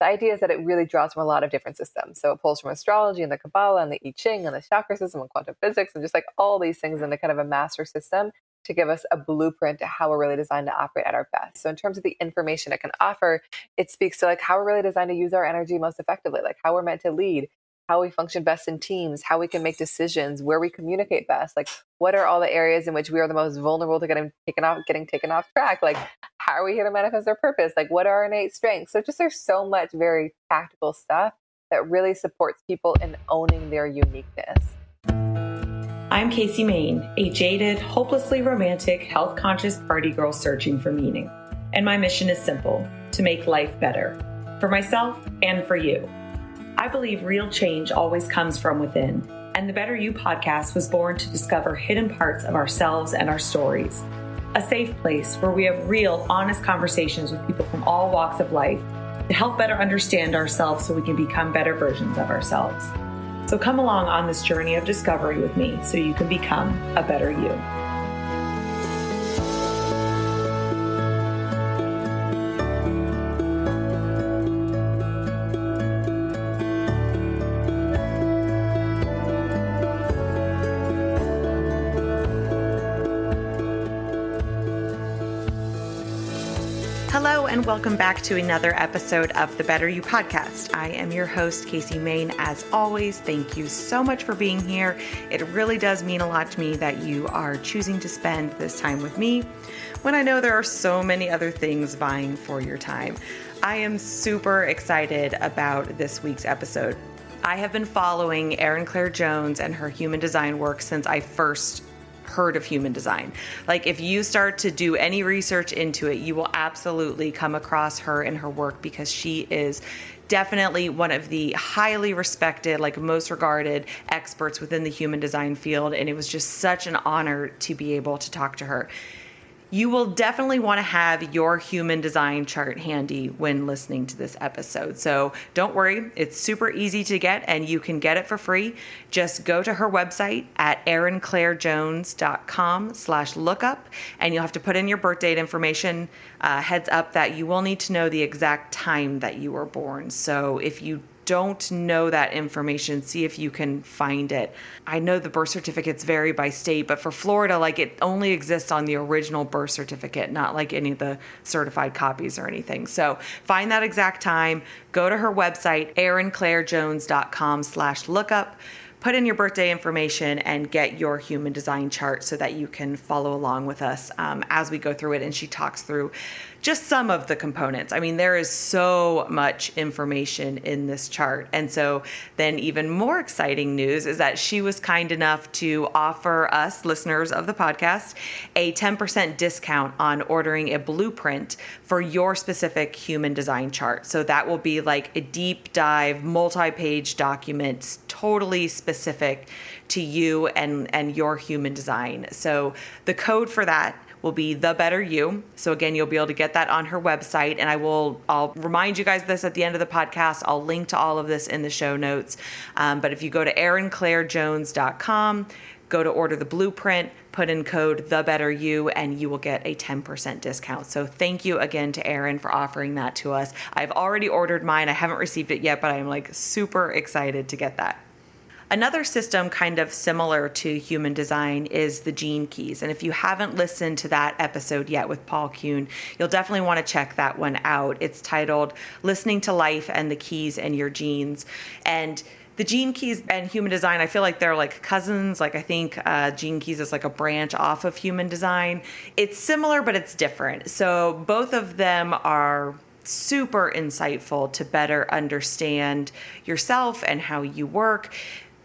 the idea is that it really draws from a lot of different systems. So it pulls from astrology and the Kabbalah and the I Ching and the chakra system and quantum physics and just like all these things in the kind of a master system to give us a blueprint to how we're really designed to operate at our best. So in terms of the information it can offer, it speaks to like how we're really designed to use our energy most effectively, like how we're meant to lead, how we function best in teams, how we can make decisions, where we communicate best, like what are all the areas in which we are the most vulnerable to getting taken off track, like how are we here to manifest our purpose, like what are our innate strengths. So just there's so much very tactical stuff that really supports people in owning their uniqueness. I'm Casey Main, a jaded, hopelessly romantic, health-conscious party girl searching for meaning. And my mission is simple, to make life better, for myself and for you. I believe real change always comes from within, and the Better You podcast was born to discover hidden parts of ourselves and our stories. A safe place where we have real, honest conversations with people from all walks of life to help better understand ourselves so we can become better versions of ourselves. So come along on this journey of discovery with me so you can become a better you. Hello, and welcome back to another episode of the Better You podcast. I am your host, Casey Main. As always, thank you so much for being here. It really does mean a lot to me that you are choosing to spend this time with me when I know there are so many other things vying for your time. I am super excited about this week's episode. I have been following Erin Claire Jones and her human design work since I first heard of human design. Like if you start to do any research into it, you will absolutely come across her and her work because she is definitely one of the highly respected, like most regarded experts within the human design field. And it was just such an honor to be able to talk to her. You will definitely want to have your human design chart handy when listening to this episode. So don't worry, it's super easy to get and you can get it for free. Just go to her website at erinclairejones.com/lookup and you'll have to put in your birth date information. Heads up that you will need to know the exact time that you were born. So if you don't know that information, see if you can find it. I know the birth certificates vary by state, but for Florida, like it only exists on the original birth certificate, not like any of the certified copies or anything. So find that exact time, go to her website, erinclairejones.com/lookup, put in your birthday information and get your human design chart so that you can follow along with us as we go through it. And she talks through just some of the components. I mean, there is so much information in this chart. And so then even more exciting news is that she was kind enough to offer us, listeners of the podcast, a 10% discount on ordering a blueprint for your specific human design chart. So that will be like a deep dive, multi-page document, totally specific to you and your human design. So the code for that will be the Better You. So again, you'll be able to get that on her website. And I'll remind you guys this at the end of the podcast. I'll link to all of this in the show notes. But if you go to erinclairejones.com, go to order the blueprint, put in code the Better You, and you will get a 10% discount. So thank you again to Erin for offering that to us. I've already ordered mine. I haven't received it yet, but I'm like super excited to get that. Another system kind of similar to human design is the gene keys. And if you haven't listened to that episode yet with Paul Kuhn, you'll definitely want to check that one out. It's titled Listening to Life and the Keys and Your Genes. And the gene keys and human design, I feel like they're like cousins. Like I think gene keys is like a branch off of human design. It's similar, but it's different. So both of them are super insightful to better understand yourself and how you work.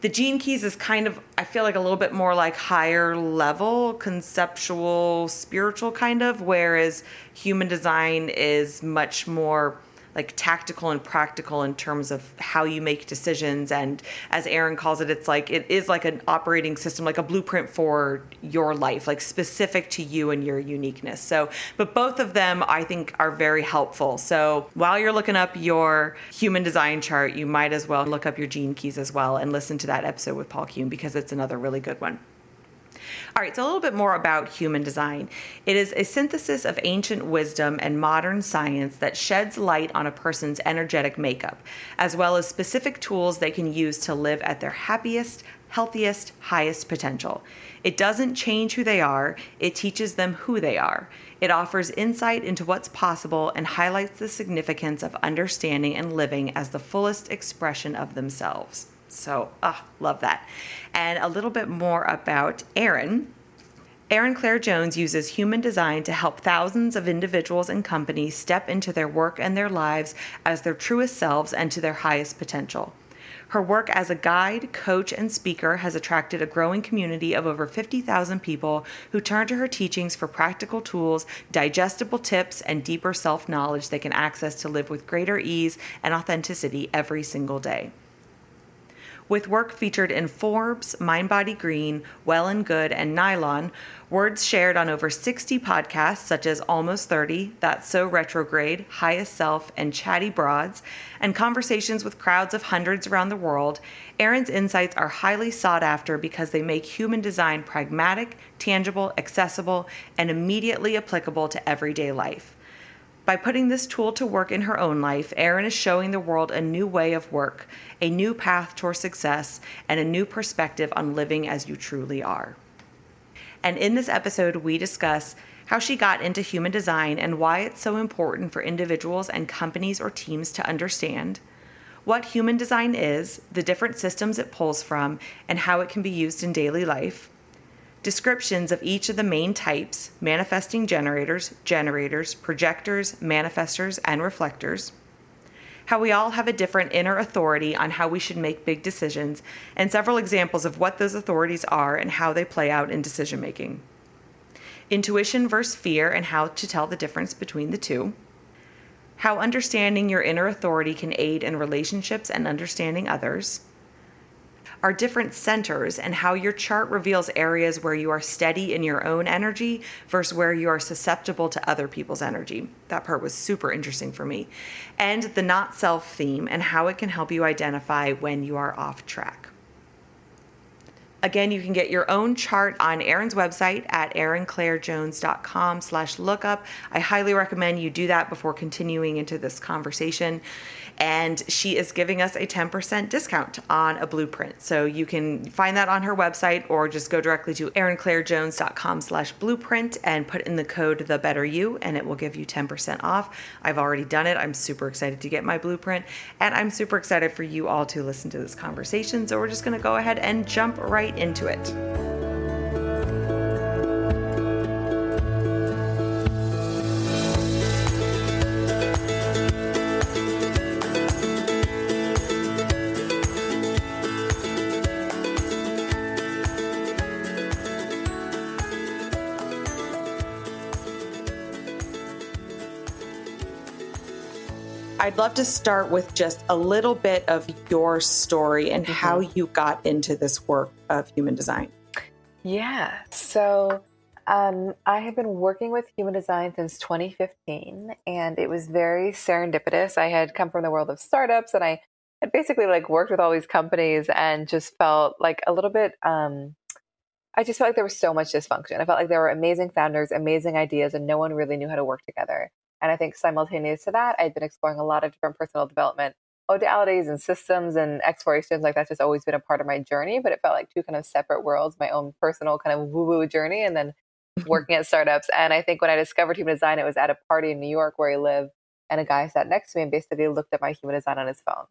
The gene keys is kind of, I feel like a little bit more like higher level, conceptual, spiritual kind of, whereas human design is much more like tactical and practical in terms of how you make decisions. And as Erin calls it, it is like an operating system, like a blueprint for your life, like specific to you and your uniqueness. So, but both of them I think are very helpful. So while you're looking up your human design chart, you might as well look up your gene keys as well and listen to that episode with Paul Kuhn because it's another really good one. All right, so a little bit more about human design. It is a synthesis of ancient wisdom and modern science that sheds light on a person's energetic makeup, as well as specific tools they can use to live at their happiest, healthiest, highest potential. It doesn't change who they are, it teaches them who they are. It offers insight into what's possible and highlights the significance of understanding and living as the fullest expression of themselves. So, love that. And a little bit more about Erin. Erin Claire Jones uses human design to help thousands of individuals and companies step into their work and their lives as their truest selves and to their highest potential. Her work as a guide, coach, and speaker has attracted a growing community of over 50,000 people who turn to her teachings for practical tools, digestible tips, and deeper self-knowledge they can access to live with greater ease and authenticity every single day. With work featured in Forbes, mindbodygreen, Well&Good, and Nylon, words shared on over 60 podcasts such as Almost 30, That's So Retrograde, Highest Self, and Chatty Broads, and conversations with crowds of hundreds around the world, Erin's insights are highly sought after because they make human design pragmatic, tangible, accessible, and immediately applicable to everyday life. By putting this tool to work in her own life, Erin is showing the world a new way of work, a new path toward success, and a new perspective on living as you truly are. And in this episode, we discuss how she got into human design and why it's so important for individuals and companies or teams to understand, what human design is, the different systems it pulls from, and how it can be used in daily life, descriptions of each of the main types: manifesting generators, projectors, manifestors, and reflectors, how we all have a different inner authority on how we should make big decisions, and several examples of what those authorities are and how they play out in decision making, intuition versus fear and how to tell the difference between the two, how understanding your inner authority can aid in relationships and understanding others, are different centers and how your chart reveals areas where you are steady in your own energy versus where you are susceptible to other people's energy. That part was super interesting for me. And the not self theme and how it can help you identify when you are off track. Again, you can get your own chart on Erin's website at erinclairejones.com/lookup. I highly recommend you do that before continuing into this conversation. And she is giving us a 10% discount on a blueprint. So you can find that on her website or just go directly to erinclairejones.com/blueprint and put in the code TheBetterYou and it will give you 10% off. I've already done it. I'm super excited to get my blueprint and I'm super excited for you all to listen to this conversation. So we're just going to go ahead and jump right into it. I'd love to start with just a little bit of your story and how you got into this work of human design. Yeah. So I have been working with human design since 2015, and it was very serendipitous. I had come from the world of startups, and I had basically worked with all these companies and just felt like a little bit, I just felt like there was so much dysfunction. I felt like there were amazing founders, amazing ideas, and no one really knew how to work together. And I think simultaneous to that, I'd been exploring a lot of different personal development modalities and systems and explorations. Like that's just always been a part of my journey, but it felt like two kind of separate worlds, my own personal kind of woo-woo journey and then working at startups. And I think when I discovered human design, it was at a party in New York where I live, and a guy sat next to me and basically looked at my human design on his phone.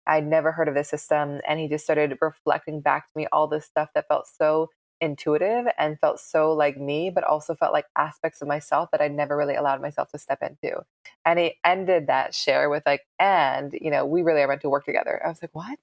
I'd never heard of this system, and he just started reflecting back to me all this stuff that felt so intuitive and felt so like me, but also felt like aspects of myself that I'd never really allowed myself to step into. And he ended that share with and we really are meant to work together. I was like, what?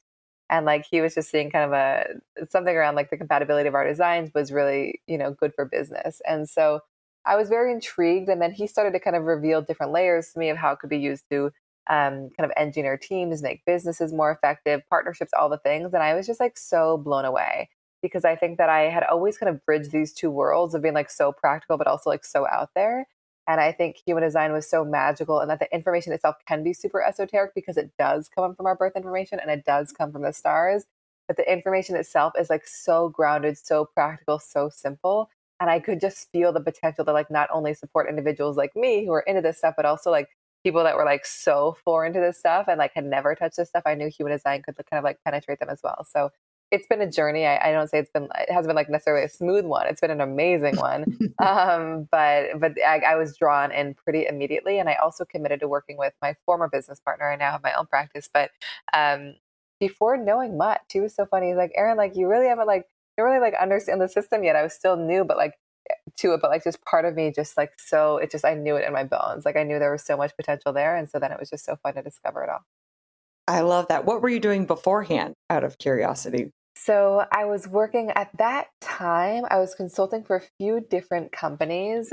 And he was just seeing kind of something around the compatibility of our designs was really, good for business. And so I was very intrigued. And then he started to kind of reveal different layers to me of how it could be used to kind of engineer teams, make businesses more effective, partnerships, all the things. And I was just so blown away, because I think that I had always kind of bridged these two worlds of being so practical, but also so out there. And I think human design was so magical, and that the information itself can be super esoteric because it does come from our birth information and it does come from the stars. but the information itself is like so grounded, so practical, so simple. And I could just feel the potential to like not only support individuals like me who are into this stuff, but also like people that were like so foreign to this stuff and like had never touched this stuff. I knew human design could kind of like penetrate them as well. So it's been a journey. I don't say it hasn't been like necessarily a smooth one. It's been an amazing one. But I was drawn in pretty immediately. And I also committed to working with my former business partner. I now have my own practice, but, before knowing much, he was so funny. He's like, Erin, like, you really haven't like, you don't really like understand the system yet. I was still new, but like to it, but like just part of me just like, so it just, I knew it in my bones. Like I knew there was so much potential there. And so then it was just so fun to discover it all. I love that. What were you doing beforehand, out of curiosity? So I was working at that time, I was consulting for a few different companies.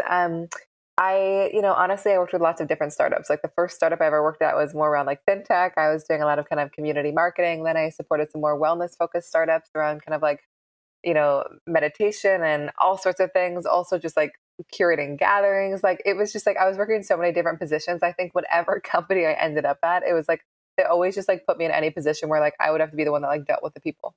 Honestly, I worked with lots of different startups. Like the first startup I ever worked at was more around like fintech. I was doing a lot of kind of community marketing. Then I supported some more wellness focused startups around kind of like, meditation and all sorts of things. Also just like curating gatherings. Like it was just like, I was working in so many different positions. I think whatever company I ended up at, it was like, they always just like put me in any position where like I would have to be the one that like dealt with the people.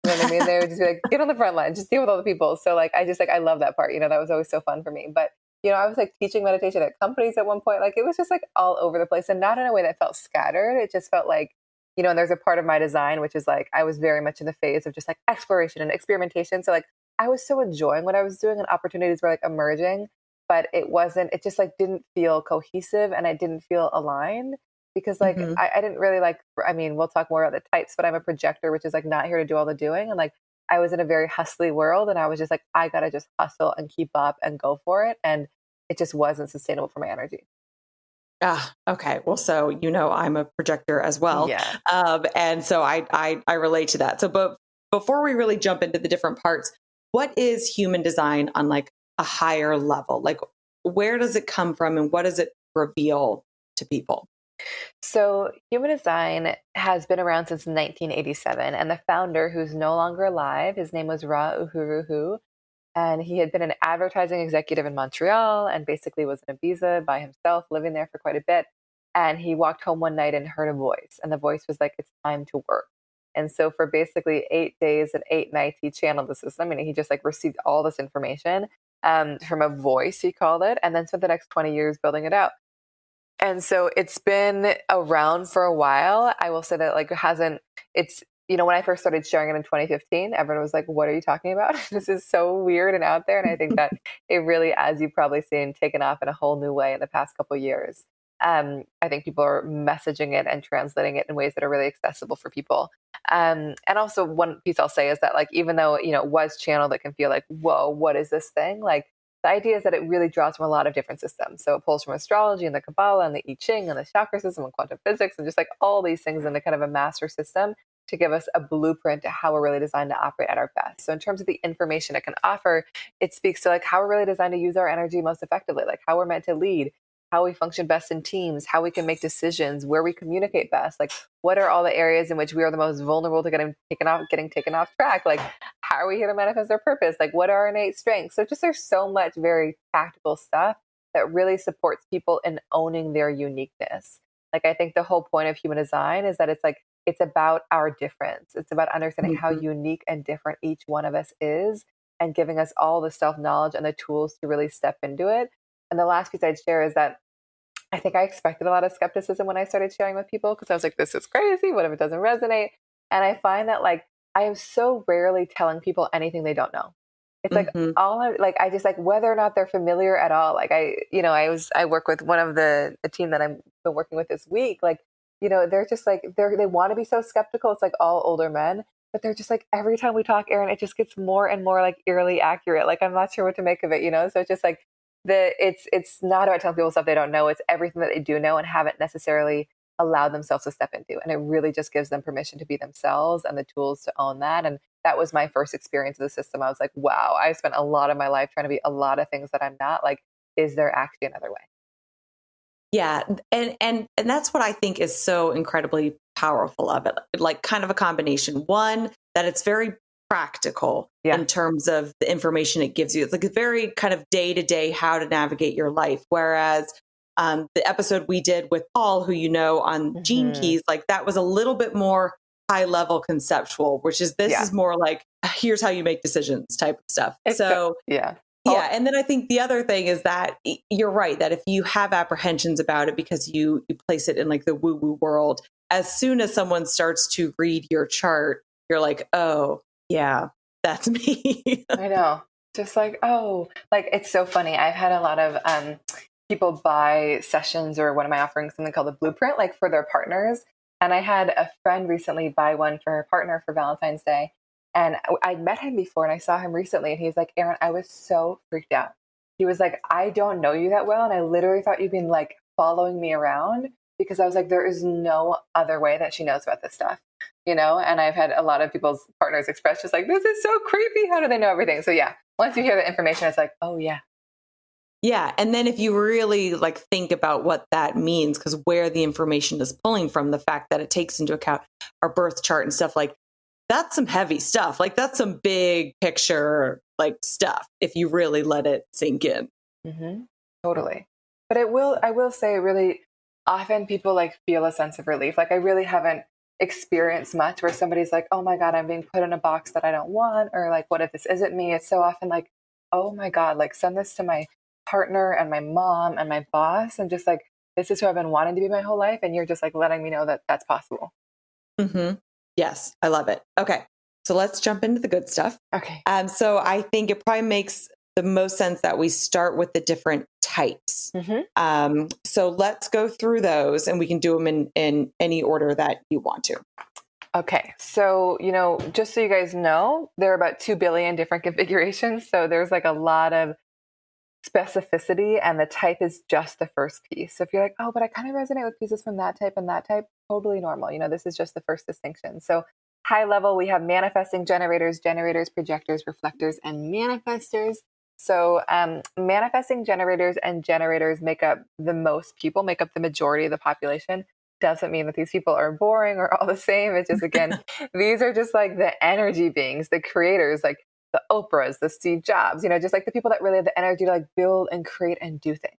You know what I mean? They would just be like, get on the front line, just deal with all the people. So like, I just like, I love that part, that was always so fun for me. But, I was like teaching meditation at companies at one point. Like it was just like all over the place and not in a way that felt scattered. It just felt like, and there's a part of my design, which is like, I was very much in the phase of just like exploration and experimentation. So like, I was so enjoying what I was doing and opportunities were like emerging, but it just like didn't feel cohesive and I didn't feel aligned. Because like Mhm. I didn't really like, we'll talk more about the types, but I'm a projector, which is like not here to do all the doing. And like I was in a very hustly world and I was just like, I gotta just hustle and keep up and go for it. And it just wasn't sustainable for my energy. Ah, okay. Well, so I'm a projector as well, Yeah. and so I relate to that. So, but before we really jump into the different parts, what is human design on like a higher level? Like, where does it come from, and what does it reveal to people? So human design has been around since 1987. And the founder, who's no longer alive, his name was Ra Uhuruhu. And he had been an advertising executive in Montreal and basically was in Ibiza by himself, living there for quite a bit. And he walked home one night and heard a voice. And the voice was like, it's time to work. And so for basically 8 days and 8 nights, he channeled the system. And he just like received all this information from a voice, he called it, and then spent the next 20 years building it out. And so it's been around for a while. I will say that like when I first started sharing it in 2015, everyone was like, what are you talking about? This is so weird and out there. And I think that it really, as you've probably seen, taken off in a whole new way in the past couple of years. I think people are messaging it and translating it in ways that are really accessible for people. And also one piece I'll say is that like, even though, it was channeled, it can feel like, whoa, what is this thing? Like, the idea is that it really draws from a lot of different systems. So it pulls from astrology and the Kabbalah and the I Ching and the chakra system and quantum physics and just like all these things in the kind of a master system to give us a blueprint to how we're really designed to operate at our best. So in terms of the information it can offer, it speaks to like how we're really designed to use our energy most effectively, like how we're meant to lead, how we function best in teams, how we can make decisions, where we communicate best, like what are all the areas in which we are the most vulnerable to getting taken off track, like how are we here to manifest our purpose, like what are our innate strengths. So just there's so much very tactical stuff that really supports people in owning their uniqueness. Like I think the whole point of human design is that it's about our difference. It's about understanding how Mhm. unique and different each one of us is and giving us all the self-knowledge and the tools to really step into it. And the last piece I'd share is that I think I expected a lot of skepticism when I started sharing with people because I was like, this is crazy. What if it doesn't resonate? And I find that like I am so rarely telling people anything they don't know. It's like Mhm. I just like whether or not they're familiar at all. Like I work with one of a team that I've been working with this week. Like, they're just like they want to be so skeptical. It's like all older men, but they're just like every time we talk, Erin, it just gets more and more like eerily accurate. Like I'm not sure what to make of it. So it's just like it's not about telling people stuff they don't know. It's everything that they do know and haven't necessarily allowed themselves to step into. And it really just gives them permission to be themselves and the tools to own that. And that was my first experience of the system. I was like, wow, I spent a lot of my life trying to be a lot of things that I'm not. Like, is there actually another way? Yeah, and that's what I think is so incredibly powerful of it. Like kind of a combination. One, that it's very practical Yeah. in terms of the information it gives you. It's like a very kind of day to day how to navigate your life. Whereas the episode we did with Paul, who on Gene Hmm. Keys, like that was a little bit more high level conceptual, which is, this is more like, here's how you make decisions type of stuff. Yeah. Yeah. And then I think the other thing is that you're right, that if you have apprehensions about it because you place it in like the woo woo world, as soon as someone starts to read your chart, you're like, oh, yeah, that's me. I know. Just like, oh, like it's so funny. I've had a lot of people buy sessions, or one of my offerings, something called a blueprint, like for their partners. And I had a friend recently buy one for her partner for Valentine's Day. And I'd met him before and I saw him recently. And he's like, Erin, I was so freaked out. He was like, I don't know you that well. And I literally thought you'd been like following me around, because I was like, there is no other way that she knows about this stuff, you know? And I've had a lot of people's partners express just like, this is so creepy. How do they know everything? So yeah, once you hear the information, it's like, oh yeah. Yeah. And then if you really like think about what that means, because where the information is pulling from, the fact that it takes into account our birth chart and stuff, like that's some heavy stuff. Like that's some big picture like stuff if you really let it sink in. Mm-hmm. Totally. But I will say, really often people like feel a sense of relief. Like I really haven't experienced much where somebody's like, oh my God, I'm being put in a box that I don't want. Or like, what if this isn't me? It's so often like, oh my God, like send this to my partner and my mom and my boss. And just like, this is who I've been wanting to be my whole life. And you're just like letting me know that that's possible. Mm-hmm. Yes. I love it. Okay. So let's jump into the good stuff. Okay. So I think it probably makes the most sense that we start with the different types. Mm-hmm. So let's go through those and we can do them in any order that you want to. Okay. So, you know, just so you guys know, there are about 2 billion different configurations. So there's like a lot of specificity, and the type is just the first piece. So if you're like, oh, but I kind of resonate with pieces from that type and that type, totally normal. You know, this is just the first distinction. So high level, we have manifesting generators, projectors, reflectors, and manifestors. So manifesting generators and generators make up the most people, make up the majority of the population. Doesn't mean that these people are boring or all the same. It's just, again, these are just like the energy beings, the creators, like the Oprahs, the Steve Jobs, you know, just like the people that really have the energy to like build and create and do things.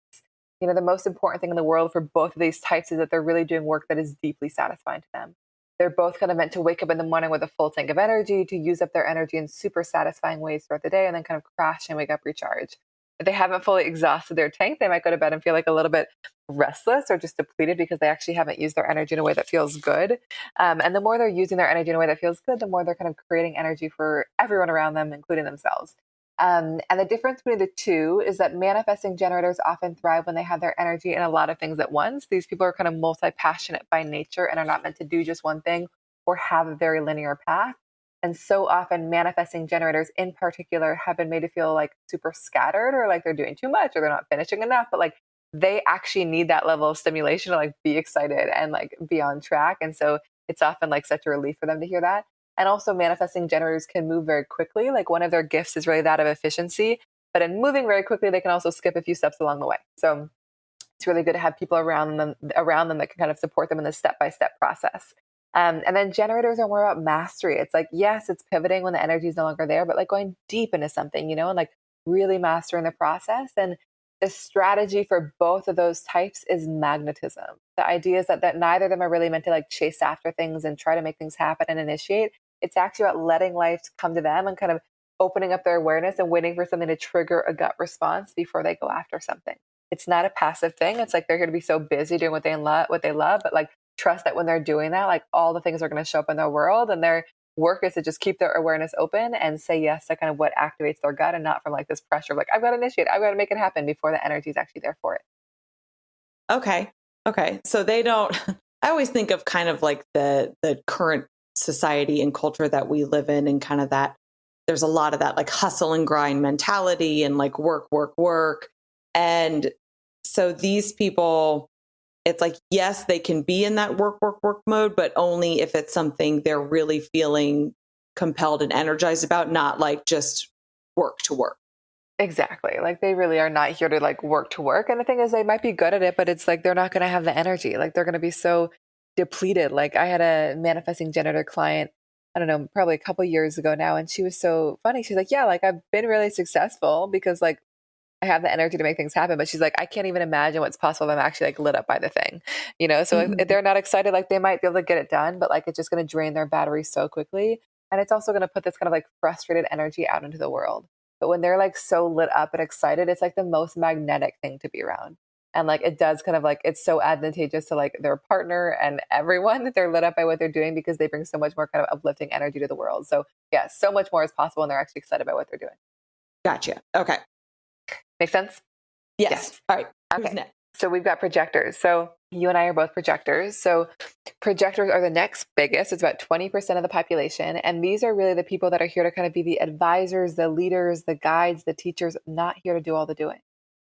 You know, the most important thing in the world for both of these types is that they're really doing work that is deeply satisfying to them. They're both kind of meant to wake up in the morning with a full tank of energy, to use up their energy in super satisfying ways throughout the day, and then kind of crash and wake up, recharge. If they haven't fully exhausted their tank, they might go to bed and feel like a little bit restless or just depleted because they actually haven't used their energy in a way that feels good. And the more they're using their energy in a way that feels good, the more they're kind of creating energy for everyone around them, including themselves. And the difference between the two is that manifesting generators often thrive when they have their energy in a lot of things at once. These people are kind of multi-passionate by nature and are not meant to do just one thing or have a very linear path. And so often manifesting generators in particular have been made to feel like super scattered, or like they're doing too much, or they're not finishing enough, but like they actually need that level of stimulation to like be excited and like be on track. And so it's often like such a relief for them to hear that. And also manifesting generators can move very quickly. Like one of their gifts is really that of efficiency, but in moving very quickly, they can also skip a few steps along the way. So it's really good to have people around them that can kind of support them in this step-by-step process. And then generators are more about mastery. It's like, yes, it's pivoting when the energy is no longer there, but like going deep into something, you know, and like really mastering the process. And the strategy for both of those types is magnetism. The idea is that neither of them are really meant to like chase after things and try to make things happen and initiate. It's actually about letting life come to them and kind of opening up their awareness and waiting for something to trigger a gut response before they go after something. It's not a passive thing. It's like they're here to be so busy doing what they love, but like trust that when they're doing that, like all the things are going to show up in their world, and their work is to just keep their awareness open and say yes to kind of what activates their gut, and not from like this pressure of like, I've got to initiate, I've got to make it happen before the energy is actually there for it. Okay. So they don't, I always think of kind of like the current society and culture that we live in, and kind of that there's a lot of that like hustle and grind mentality and like work. And so these people, it's like, yes, they can be in that work mode, but only if it's something they're really feeling compelled and energized about, not like just work to work. Exactly. Like they really are not here to like work to work. And the thing is, they might be good at it, but it's like they're not going to have the energy. Like they're going to be so depleted. Like I had a manifesting generator client, I don't know, probably a couple years ago now. And she was so funny. She's like, yeah, like I've been really successful because like I have the energy to make things happen. But she's like, I can't even imagine what's possible if I'm actually like lit up by the thing, you know? So if Mhm. they're not excited, like they might be able to get it done, but like it's just going to drain their battery so quickly. And it's also going to put this kind of like frustrated energy out into the world. But when they're like so lit up and excited, it's like the most magnetic thing to be around. And like it does kind of like it's so advantageous to like their partner and everyone that they're lit up by what they're doing because they bring so much more kind of uplifting energy to the world. So yeah, so much more is possible and they're actually excited by what they're doing. Gotcha. Okay. Make sense? Yes. Yes. All right. Who's Okay. next? So we've got projectors. So you and I are both projectors. So projectors are the next biggest. It's about 20% of the population. And these are really the people that are here to kind of be the advisors, the leaders, the guides, the teachers, not here to do all the doing.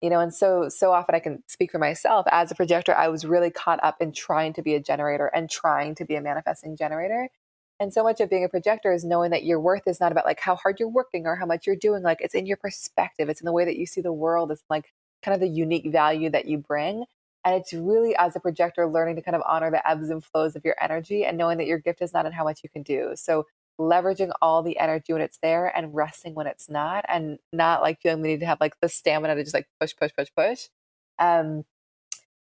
You know, and so often I can speak for myself as a projector. I was really caught up in trying to be a generator and trying to be a manifesting generator. And so much of being a projector is knowing that your worth is not about like how hard you're working or how much you're doing. Like it's in your perspective. It's in the way that you see the world. It's like kind of the unique value that you bring. And it's really as a projector learning to kind of honor the ebbs and flows of your energy and knowing that your gift is not in how much you can do. So leveraging all the energy when it's there and resting when it's not, and not like feeling the need to have like the stamina to just like push, push, push, push. Um,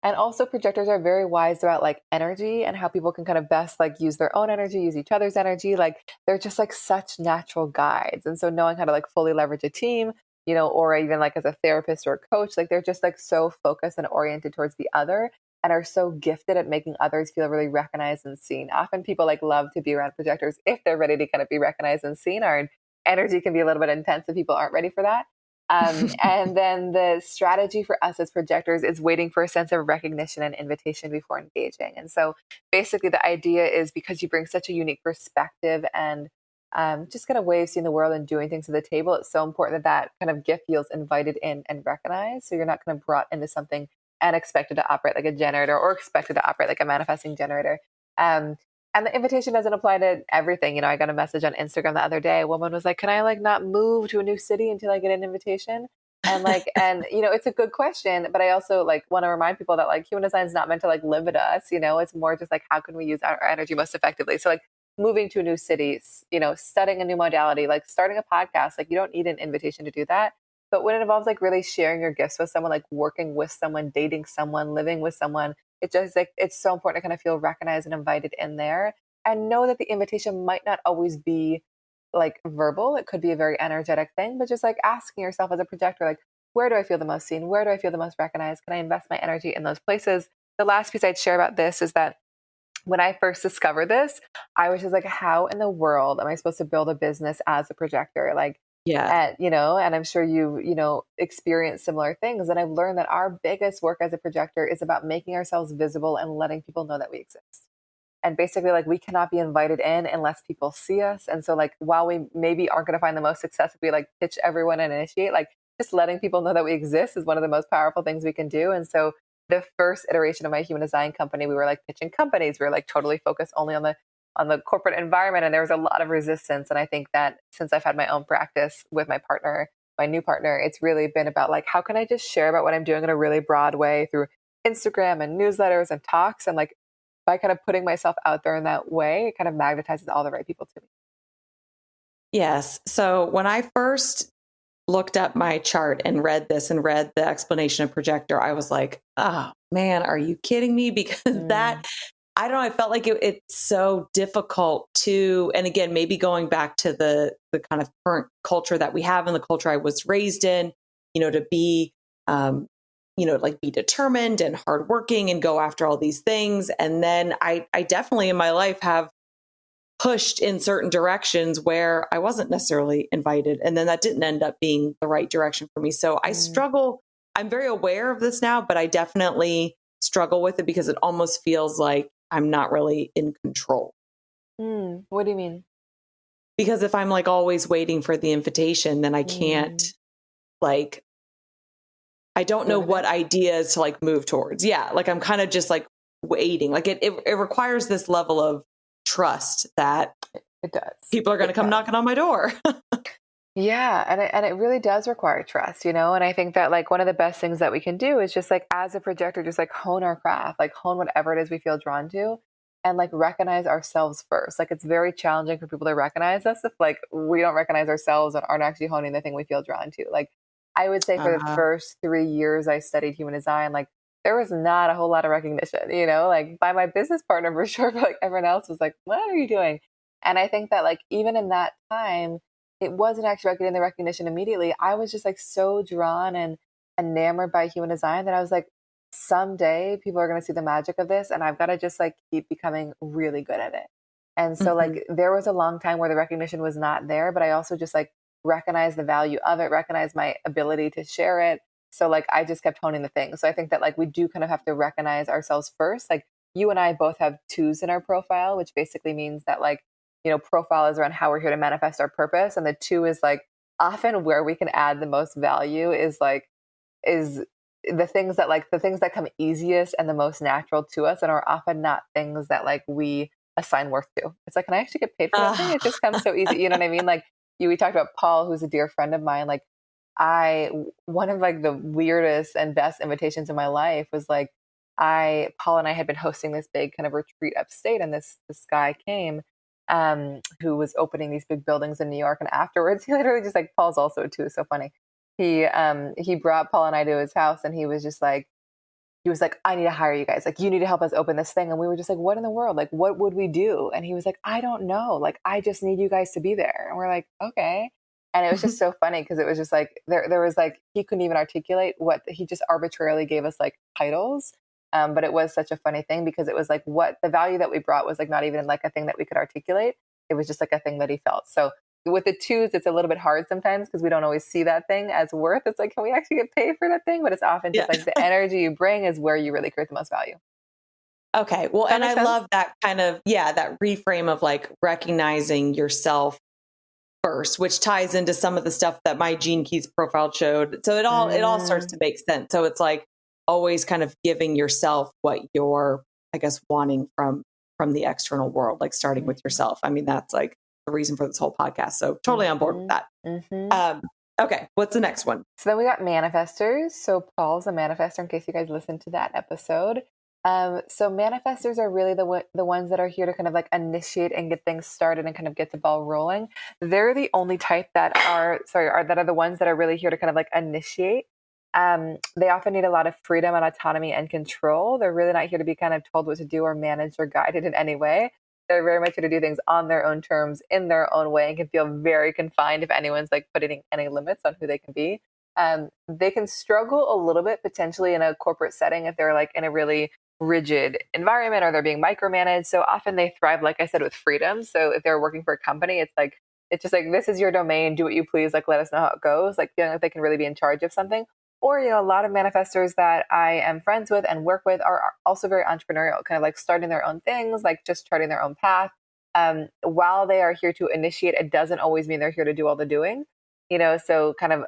and also projectors are very wise about like energy and how people can kind of best like use their own energy, use each other's energy. Like they're just like such natural guides. And so knowing how to like fully leverage a team, you know, or even like as a therapist or a coach, like they're just like so focused and oriented towards the other and are so gifted at making others feel really recognized and seen. Often people like love to be around projectors if they're ready to kind of be recognized and seen. Our energy can be a little bit intense if people aren't ready for that. And then the strategy for us as projectors is waiting for a sense of recognition and invitation before engaging. And so basically, the idea is because you bring such a unique perspective and just kind of way of seeing the world and doing things to the table, it's so important that that kind of gift feels invited in and recognized. So you're not kind of brought into something and expected to operate like a generator or expected to operate like a manifesting generator. Um, and the invitation doesn't apply to everything. You know, I got a message on Instagram the other day. A woman was like, "Can I like not move to a new city until I get an invitation?" And you know, it's a good question, but I also like want to remind people that like human design is not meant to like limit us. You know, it's more just like how can we use our energy most effectively. So like moving to a new city, you know, studying a new modality, like starting a podcast, like you don't need an invitation to do that. But when it involves like really sharing your gifts with someone, like working with someone, dating someone, living with someone, it just like it's so important to kind of feel recognized and invited in there and know that the invitation might not always be like verbal. It could be a very energetic thing, but just like asking yourself as a projector, like, where do I feel the most seen? Where do I feel the most recognized? Can I invest my energy in those places? The last piece I'd share about this is that when I first discovered this, I was just like, how in the world am I supposed to build a business as a projector? Like, Yeah. and you know, and I'm sure you know, experienced similar things. And I've learned that our biggest work as a projector is about making ourselves visible and letting people know that we exist. And basically, like, we cannot be invited in unless people see us. And so, like, while we maybe aren't going to find the most success if we like pitch everyone and initiate, like, just letting people know that we exist is one of the most powerful things we can do. And so, the first iteration of my human design company, we were like pitching companies. We were like totally focused only on the corporate environment, and there was a lot of resistance. And I think that since I've had my own practice with my partner, my new partner, it's really been about like, how can I just share about what I'm doing in a really broad way through Instagram and newsletters and talks, and like by kind of putting myself out there in that way, it kind of magnetizes all the right people to me. Yes. So when I first looked up my chart and read this and read the explanation of projector, I was like, oh man, are you kidding me? Because Mm, I don't know, I felt like it's so difficult to, and again, maybe going back to the kind of current culture that we have and the culture I was raised in, you know, to be, um, you know, like be determined and hardworking and go after all these things. And then I definitely in my life have pushed in certain directions where I wasn't necessarily invited. And then that didn't end up being the right direction for me. So I mm, struggle. I'm very aware of this now, but I definitely struggle with it because it almost feels like I'm not really in control. what do you mean? Because if I'm like always waiting for the invitation, then I can't Mm, like, I don't know live in what it? ideas to like move towards. Yeah. Like I'm kind of just like waiting. Like it requires this level of trust that It does. people are going to It come does. knocking on my door. Yeah, and it really does require trust, you know? And I think that like one of the best things that we can do is just like as a projector, just like hone our craft, like hone whatever it is we feel drawn to and like recognize ourselves first. Like it's very challenging for people to recognize us if like we don't recognize ourselves and aren't actually honing the thing we feel drawn to. Like I would say for the first 3 years I studied human design, like there was not a whole lot of recognition, like by my business partner for sure, but like everyone else was like, what are you doing? And I think that like even in that time, it wasn't actually getting the recognition immediately. I was just like so drawn and enamored by human design that I was like, someday people are going to see the magic of this, and I've got to just like keep becoming really good at it. And so Mm-hmm. like there was a long time where the recognition was not there, but I also just like recognized the value of it, recognized my ability to share it. So like I just kept honing the thing. So I think that like we do kind of have to recognize ourselves first. Like you and I both have twos in our profile, which basically means that like, profile is around how we're here to manifest our purpose. And the two is like often where we can add the most value is the things that come easiest and the most natural to us and are often not things that like we assign worth to. It's like, can I actually get paid for that thing? It just comes so easy. You know what I mean? Like we talked about Paul, who's a dear friend of mine. Like one of like the weirdest and best invitations in my life was like, Paul and I had been hosting this big kind of retreat upstate, and this guy came, who was opening these big buildings in New York. And afterwards, he literally just like, Paul's also too, so funny. He brought Paul and I to his house, and he was like, I need to hire you guys. Like, you need to help us open this thing. And we were just like, what in the world? Like, what would we do? And he was like, I don't know. Like, I just need you guys to be there. And we're like, okay. And it was just so funny because it was just like, there was like, he couldn't even articulate he just arbitrarily gave us like titles. But it was such a funny thing because it was like what the value that we brought was like not even like a thing that we could articulate. It was just like a thing that he felt. So with the twos, it's a little bit hard sometimes because we don't always see that thing as worth. It's like, can we actually get paid for that thing? But it's often just like the energy you bring is where you really create the most value. Okay. Well, and I love that kind of, that reframe of like recognizing yourself first, which ties into some of the stuff that my Gene Keys profile showed. So it all starts to make sense. So it's like always kind of giving yourself what you're, I guess, wanting from the external world, like starting with yourself. I mean, that's like the reason for this whole podcast. So totally on board with that. Okay. What's the next one? So then we got manifestors. So Paul's a manifestor, in case you guys listened to that episode. So manifestors are really the ones that are here to kind of like initiate and get things started and kind of get the ball rolling. They're the only type that are the ones that are really here to kind of like initiate. They often need a lot of freedom and autonomy and control. They're really not here to be kind of told what to do or managed or guided in any way. They're very much here to do things on their own terms, in their own way, and can feel very confined if anyone's like putting any limits on who they can be. They can struggle a little bit potentially in a corporate setting if they're like in a really rigid environment or they're being micromanaged. So often they thrive, like I said, with freedom. So if they're working for a company, it's just like, this is your domain, do what you please, like let us know how it goes. Like, if they can really be in charge of something. Or, a lot of manifestors that I am friends with and work with are also very entrepreneurial, kind of like starting their own things, like just charting their own path. While they are here to initiate, it doesn't always mean they're here to do all the doing, so kind of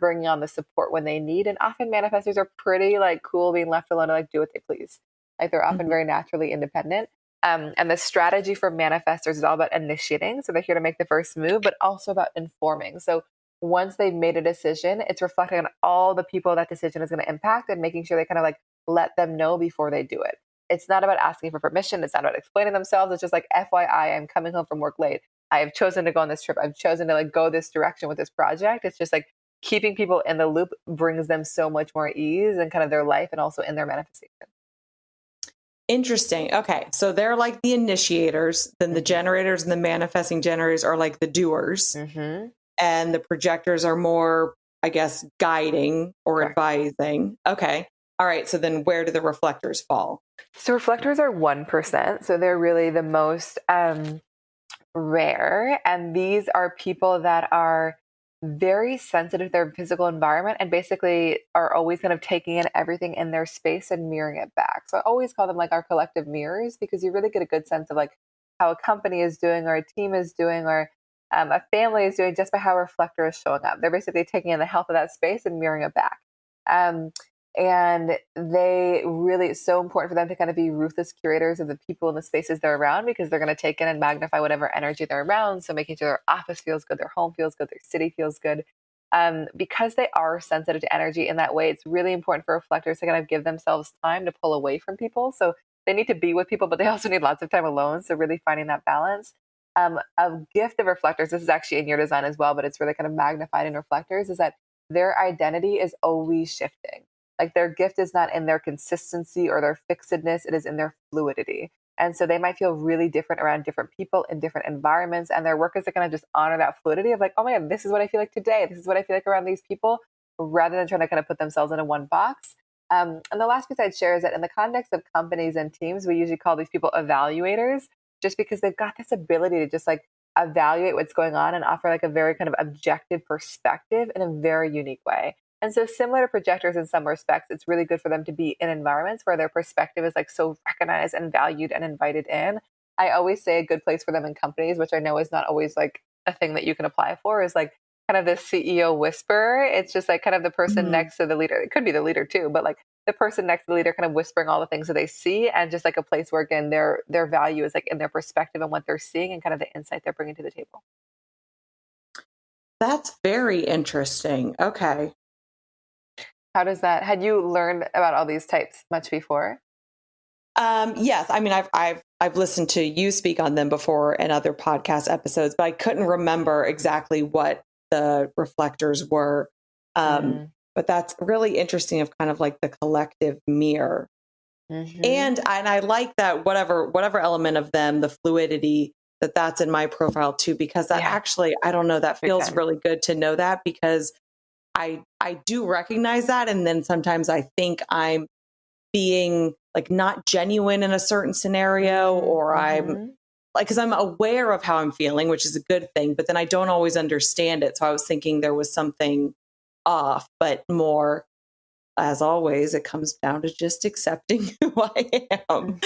bringing on the support when they need. And often manifestors are pretty like cool being left alone to like do what they please. Like they're often very naturally independent. And the strategy for manifestors is all about initiating. So they're here to make the first move, but also about informing. So once they've made a decision, it's reflecting on all the people that decision is going to impact and making sure they kind of like let them know before they do it. It's not about asking for permission. It's not about explaining themselves. It's just like, FYI, I'm coming home from work late. I have chosen to go on this trip. I've chosen to like go this direction with this project. It's just like keeping people in the loop brings them so much more ease in kind of their life and also in their manifestation. Interesting. Okay. So they're like the initiators, then the generators and the manifesting generators are like the doers. And the projectors are more, I guess, guiding or advising. Okay. All right. So then where do the reflectors fall? So reflectors are 1%. So they're really the most rare. And these are people that are very sensitive to their physical environment and basically are always kind of taking in everything in their space and mirroring it back. So I always call them like our collective mirrors because you really get a good sense of like how a company is doing or a team is doing or a family is doing just by how a reflector is showing up. They're basically taking in the health of that space and mirroring it back. And they really, it's so important for them to kind of be ruthless curators of the people and the spaces they're around because they're going to take in and magnify whatever energy they're around. So making sure their office feels good, their home feels good, their city feels good. Because they are sensitive to energy in that way, it's really important for reflectors to kind of give themselves time to pull away from people. So they need to be with people, but they also need lots of time alone. So really finding that balance. A gift of reflectors, this is actually in your design as well, but it's really kind of magnified in reflectors, is that their identity is always shifting. Like their gift is not in their consistency or their fixedness, it is in their fluidity. And so they might feel really different around different people in different environments. And their work is to kind of just honor that fluidity of like, oh my God, this is what I feel like today. This is what I feel like around these people, rather than trying to kind of put themselves into one box. And the last piece I'd share is that in the context of companies and teams, we usually call these people evaluators, just because they've got this ability to just like evaluate what's going on and offer like a very kind of objective perspective in a very unique way. And so similar to projectors in some respects, it's really good for them to be in environments where their perspective is like so recognized and valued and invited in. I always say a good place for them in companies, which I know is not always like a thing that you can apply for, is like kind of the CEO whisperer. It's just like kind of the person next to the leader. It could be the leader too, but like the person next to the leader kind of whispering all the things that they see, and just like a place where again their value is like in their perspective and what they're seeing and kind of the insight they're bringing to the table. That's very interesting. Okay. How does that? Had you learned about all these types much before? Yes, I mean I've listened to you speak on them before and other podcast episodes, but I couldn't remember exactly what the reflectors were. But that's really interesting of kind of like the collective mirror. And I like that whatever element of them, the fluidity, that's in my profile too, because that actually, I don't know, that feels really good to know that, because I do recognize that. And then sometimes I think I'm being like not genuine in a certain scenario, or I'm like, because I'm aware of how I'm feeling, which is a good thing, but then I don't always understand it. So I was thinking there was something off, but more, as always, it comes down to just accepting who I am.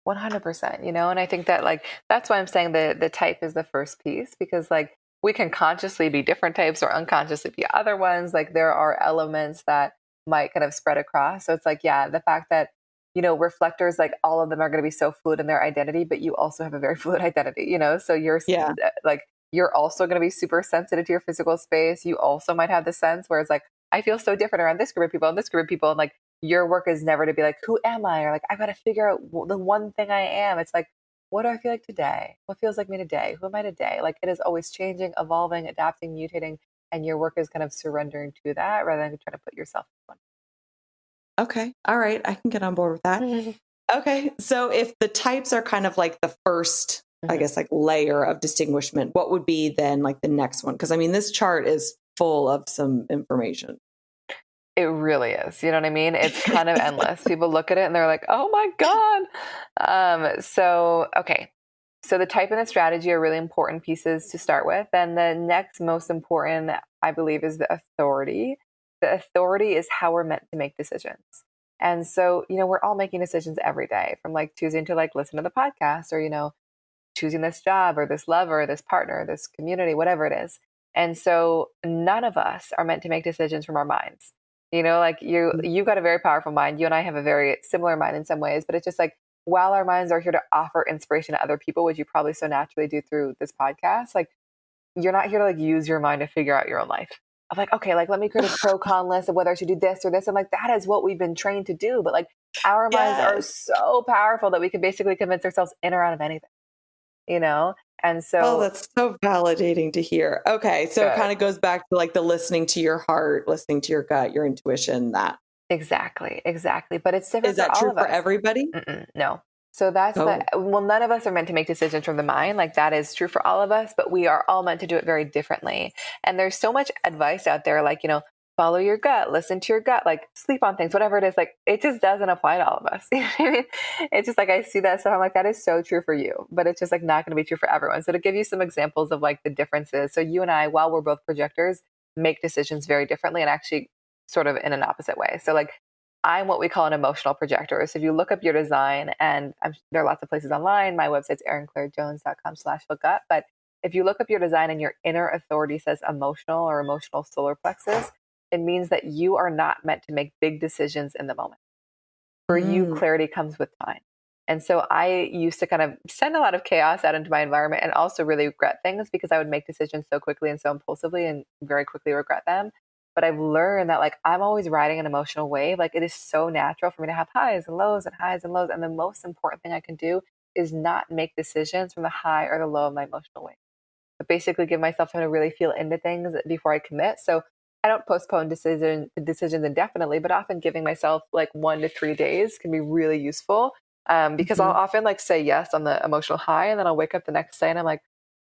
100%, and I think that like, that's why I'm saying the type is the first piece, because like we can consciously be different types or unconsciously be other ones. Like there are elements that might kind of spread across. So it's like, yeah, the fact that, reflectors, like all of them are going to be so fluid in their identity, but you also have a very fluid identity, so you're like, you're also going to be super sensitive to your physical space. You also might have the sense where it's like, I feel so different around this group of people and this group of people. And like, your work is never to be like, who am I? Or like, I got to figure out the one thing I am. It's like, what do I feel like today? What feels like me today? Who am I today? Like it is always changing, evolving, adapting, mutating. And your work is kind of surrendering to that rather than trying to put yourself in one. Okay. All right. I can get on board with that. Okay. So if the types are kind of like the first, I guess, like layer of distinguishment, what would be then like the next one? Because I mean, this chart is full of some information. It really is. You know what I mean? It's kind of endless. People look at it and they're like, oh my God. Okay. So the type and the strategy are really important pieces to start with. And the next most important, I believe, is the authority. The authority is how we're meant to make decisions. And so, we're all making decisions every day, from like choosing to like listen to the podcast, or, choosing this job or this lover, or this partner, or this community, whatever it is. And so none of us are meant to make decisions from our minds. Like you've got a very powerful mind. You and I have a very similar mind in some ways, but it's just like, while our minds are here to offer inspiration to other people, which you probably so naturally do through this podcast, like you're not here to like use your mind to figure out your own life. I'm like, okay, like let me create a pro-con list of whether I should do this or this. I'm like, that is what we've been trained to do. But like our minds are so powerful that we can basically convince ourselves in or out of anything, And so, that's so validating to hear. Okay. So it kind of goes back to like the listening to your heart, listening to your gut, your intuition, that. Exactly. But it's different. Is that for all true of for us. everybody? No. So that's none of us are meant to make decisions from the mind. Like that is true for all of us, but we are all meant to do it very differently. And there's so much advice out there, like, follow your gut, listen to your gut, like sleep on things, whatever it is. Like it just doesn't apply to all of us. You know what I mean? It's just like, I see that stuff. I'm like, that is so true for you, but it's just like not going to be true for everyone. So to give you some examples of like the differences. So you and I, while we're both projectors, make decisions very differently and actually sort of in an opposite way. So like, I'm what we call an emotional projector. So if you look up your design, and there are lots of places online, my website's erinclairejones.com/look-up. But if you look up your design and your inner authority says emotional or emotional solar plexus, it means that you are not meant to make big decisions in the moment. For you, clarity comes with time. And so I used to kind of send a lot of chaos out into my environment and also really regret things because I would make decisions so quickly and so impulsively and very quickly regret them. But I've learned that like I'm always riding an emotional wave. Like it is so natural for me to have highs and lows and highs and lows. And the most important thing I can do is not make decisions from the high or the low of my emotional wave. But basically give myself time to really feel into things before I commit. So I don't postpone decisions indefinitely, but often giving myself like 1 to 3 days can be really useful. Because I'll Mhm. often like say yes on the emotional high, and then I'll wake up the next day and I'm like,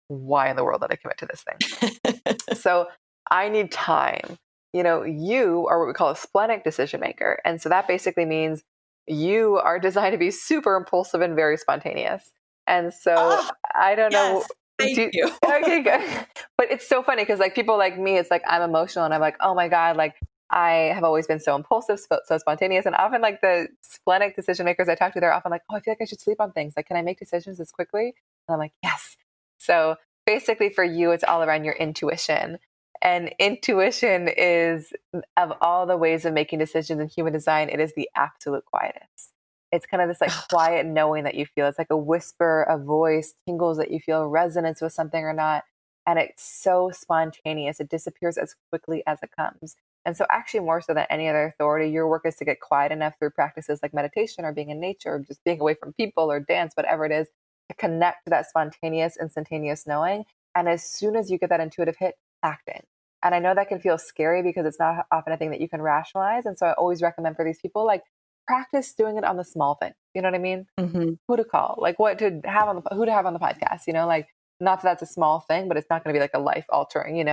why in the world did I commit to this thing? So I need time. You are what we call a splenic decision maker. And so that basically means you are designed to be super impulsive and very spontaneous. And so Oh, I don't know. yes. Thank Do, you. okay, good. But it's so funny because like people like me, it's like I'm emotional and I'm like, oh my God, like I have always been so impulsive, so spontaneous. And often like the splenic decision makers I talk to, they're often like, oh, I feel like I should sleep on things. Like, can I make decisions this quickly? And I'm like, yes. So basically for you, it's all around your intuition. And intuition is, of all the ways of making decisions in human design, it is the absolute quietest. It's kind of this like quiet knowing that you feel. It's like a whisper, a voice, tingles that you feel, resonance with something or not. And it's so spontaneous. It disappears as quickly as it comes. And so, actually, more so than any other authority, your work is to get quiet enough through practices like meditation or being in nature or just being away from people or dance, whatever it is, to connect to that spontaneous, instantaneous knowing. And as soon as you get that intuitive hit, acting. And I know that can feel scary because it's not often a thing that you can rationalize. And so I always recommend for these people, like, practice doing it on the small thing. You know what I mean? Mhm. Who to call, like what to have on who to have on the podcast, like not that that's a small thing, but it's not going to be like a life altering,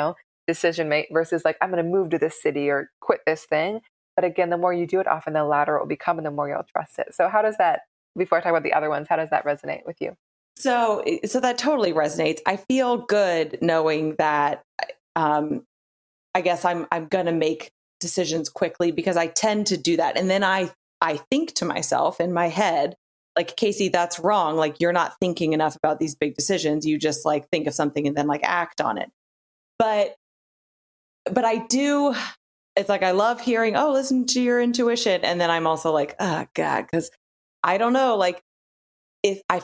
decision make versus like, I'm going to move to this city or quit this thing. But again, the more you do it, often the louder it will become and the more you'll trust it. So how does that, before I talk about the other ones, how does that resonate with you? So that totally resonates. I feel good knowing that um, I guess I'm going to make decisions quickly because I tend to do that. And then I think to myself in my head, like, Casey, that's wrong. Like, you're not thinking enough about these big decisions. You just like think of something and then like act on it. But I do, it's like I love hearing, oh, listen to your intuition. And then I'm also like, oh God, because I don't know, like, if I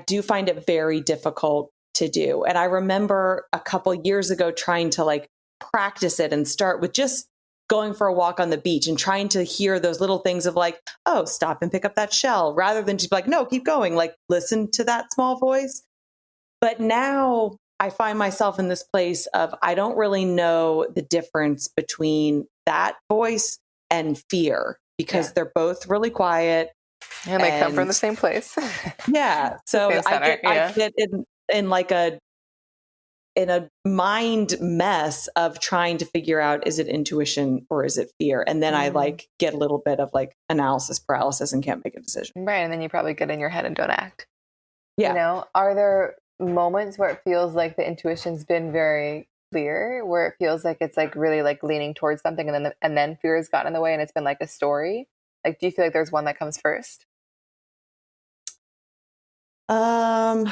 do find it very difficult to do. And I remember a couple years ago trying to like practice it and start with just going for a walk on the beach and trying to hear those little things of like, oh, stop and pick up that shell, rather than just be like, no, keep going, like listen to that small voice. But now I find myself in this place of I don't really know the difference between that voice and fear because Yeah. they're both really quiet. And they come from the And same place. yeah, The so same center. I Yeah. get in like in a mind mess of trying to figure out, is it intuition or is it fear? And then I Mm. like get a little bit of like analysis paralysis and can't make a decision. Right. And then you probably get in your head and don't act. Yeah. Are there moments where it feels like the intuition's been very clear, where it feels like it's like really like leaning towards something, and then fear has gotten in the way, and it's been like a story? Like, do you feel like there's one that comes first? Um,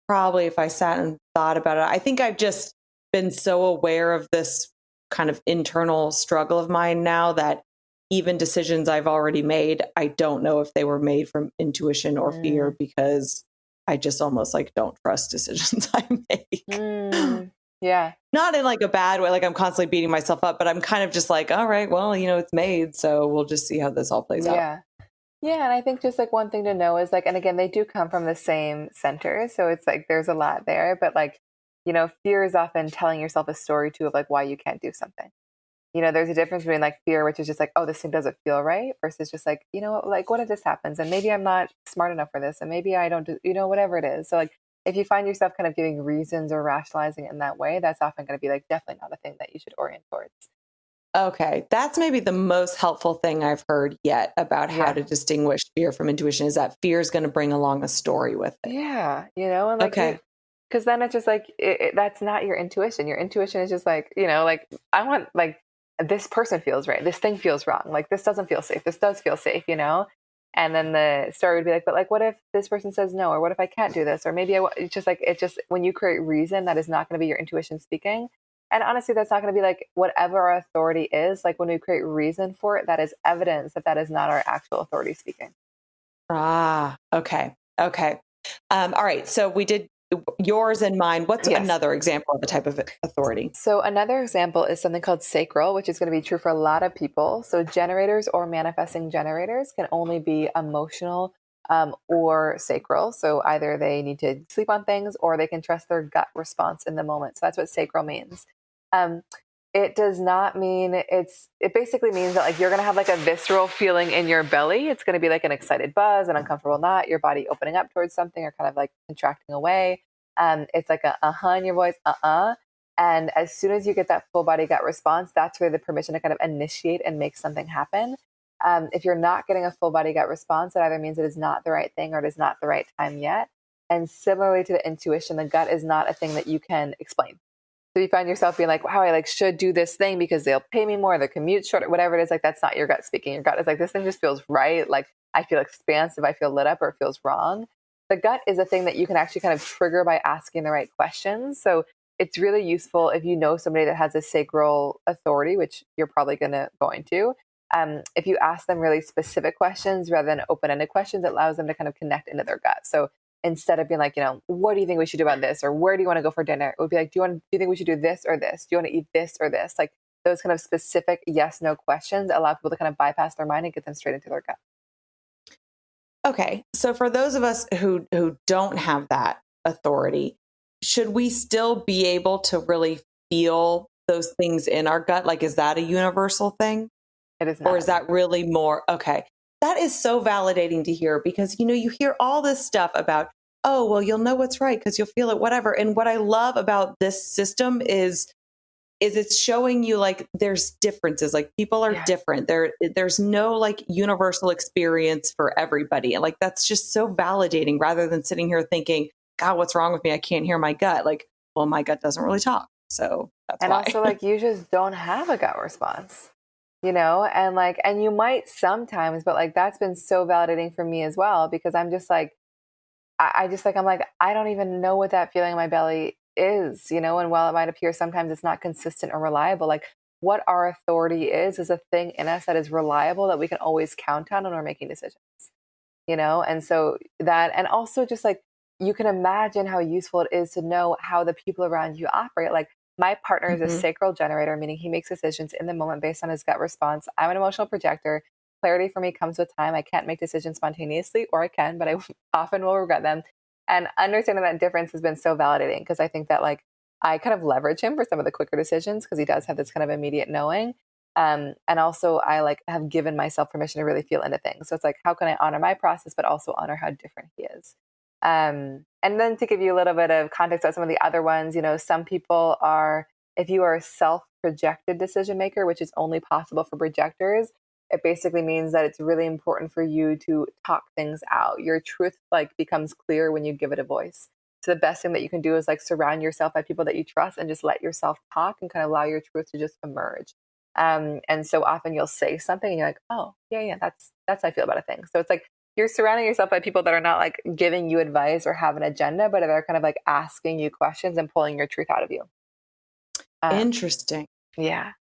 Probably if I sat and thought about it. I think I've just been so aware of this kind of internal struggle of mine now that even decisions I've already made, I don't know if they were made from intuition or fear Mm. because I just almost like don't trust decisions I make. Mm. Yeah. Not in like a bad way, like I'm constantly beating myself up, but I'm kind of just like, all right, well, it's made, so we'll just see how this all plays out. Yeah. Yeah, and I think just like one thing to know is like, and again, they do come from the same center. So it's like there's a lot there, but like, fear is often telling yourself a story too of like why you can't do something. There's a difference between like fear, which is just like, oh, this thing doesn't feel right, versus just like, like what if this happens? And maybe I'm not smart enough for this, and maybe I don't do, whatever it is. So like if you find yourself kind of giving reasons or rationalizing it in that way, that's often going to be like definitely not a thing that you should orient towards. Okay, that's maybe the most helpful thing I've heard yet about how Yeah. to distinguish fear from intuition is that fear is going to bring along a story with it. Yeah. And like Okay. because then it's just like, that's not your intuition. Your intuition is just like, like I want like this person feels right. This thing feels wrong. Like this doesn't feel safe. This does feel safe. And then the story would be like, but like, what if this person says no? Or what if I can't do this? Or maybe it's just when you create reason, that is not going to be your intuition speaking. And honestly, that's not going to be like whatever our authority is. Like when we create reason for it, that is evidence that that is not our actual authority speaking. Ah, okay. Okay. All right. So we did yours and mine. What's Yes. another example of a type of authority? So another example is something called sacral, which is going to be true for a lot of people. So generators or manifesting generators can only be emotional or sacral. So either they need to sleep on things or they can trust their gut response in the moment. So that's what sacral means. Um, It does not mean it basically means that like you're going to have like a visceral feeling in your belly. It's going to be like an excited buzz, an uncomfortable knot, your body opening up towards something or kind of like contracting away. It's like a uh-huh in your voice, uh-uh. And as soon as you get that full body gut response, that's where the permission to kind of initiate and make something happen. If you're not getting a full body gut response, it either means it is not the right thing or it is not the right time yet. And similarly to the intuition, the gut is not a thing that you can explain. So you find yourself being like, wow, I like should do this thing because they'll pay me more, the commute's shorter, whatever it is. Like, that's not your gut speaking. Your gut is like, this thing just feels right. Like, I feel expansive. I feel lit up, or it feels wrong. The gut is a thing that you can actually kind of trigger by asking the right questions. So it's really useful if you know somebody that has a sacral authority, which you're probably going to. If you ask them really specific questions rather than open-ended questions, it allows them to kind of connect into their gut. So instead of being like, what do you think we should do about this? Or where do you want to go for dinner? It would be like, do you think we should do this or this? Do you want to eat this or this? Like those kind of specific yes, no questions allow people to kind of bypass their mind and get them straight into their gut. Okay. So for those of us who don't have that authority, should we still be able to really feel those things in our gut? Like, is that a universal thing? It is not. Or is that really more? Okay. That is so validating to hear because, you hear all this stuff about, oh, well, you'll know what's right because you'll feel it, whatever. And what I love about this system is it's showing you like there's differences, like people are different. There's no like universal experience for everybody. And like, that's just so validating rather than sitting here thinking, God, what's wrong with me? I can't hear my gut. Like, well, my gut doesn't really talk. So that's and why. also like you just don't have a gut response. And you might sometimes, but like that's been so validating for me as well, because I'm just like, I'm like, I don't even know what that feeling in my belly is, and while it might appear sometimes it's not consistent or reliable, like what our authority is a thing in us that is reliable that we can always count on when we're making decisions, and so that, and also just like, you can imagine how useful it is to know how the people around you operate. Like, my partner is a sacral generator, meaning he makes decisions in the moment based on his gut response. I'm an emotional projector. Clarity for me comes with time. I can't make decisions spontaneously, or I can, but I often will regret them. And understanding that difference has been so validating, because I think that like I kind of leverage him for some of the quicker decisions because he does have this kind of immediate knowing. And also I like have given myself permission to really feel into things. So it's like, how can I honor my process, but also honor how different he is? And then to give you a little bit of context on some of the other ones, some people are, if you are a self-projected decision maker, which is only possible for projectors, it basically means that it's really important for you to talk things out. Your truth like becomes clear when you give it a voice. So the best thing that you can do is like surround yourself by people that you trust and just let yourself talk and kind of allow your truth to just emerge. And so often you'll say something and you're like, oh yeah, that's how I feel about a thing. So it's like, you're surrounding yourself by people that are not like giving you advice or have an agenda, but they're kind of like asking you questions and pulling your truth out of you. Interesting. Yeah.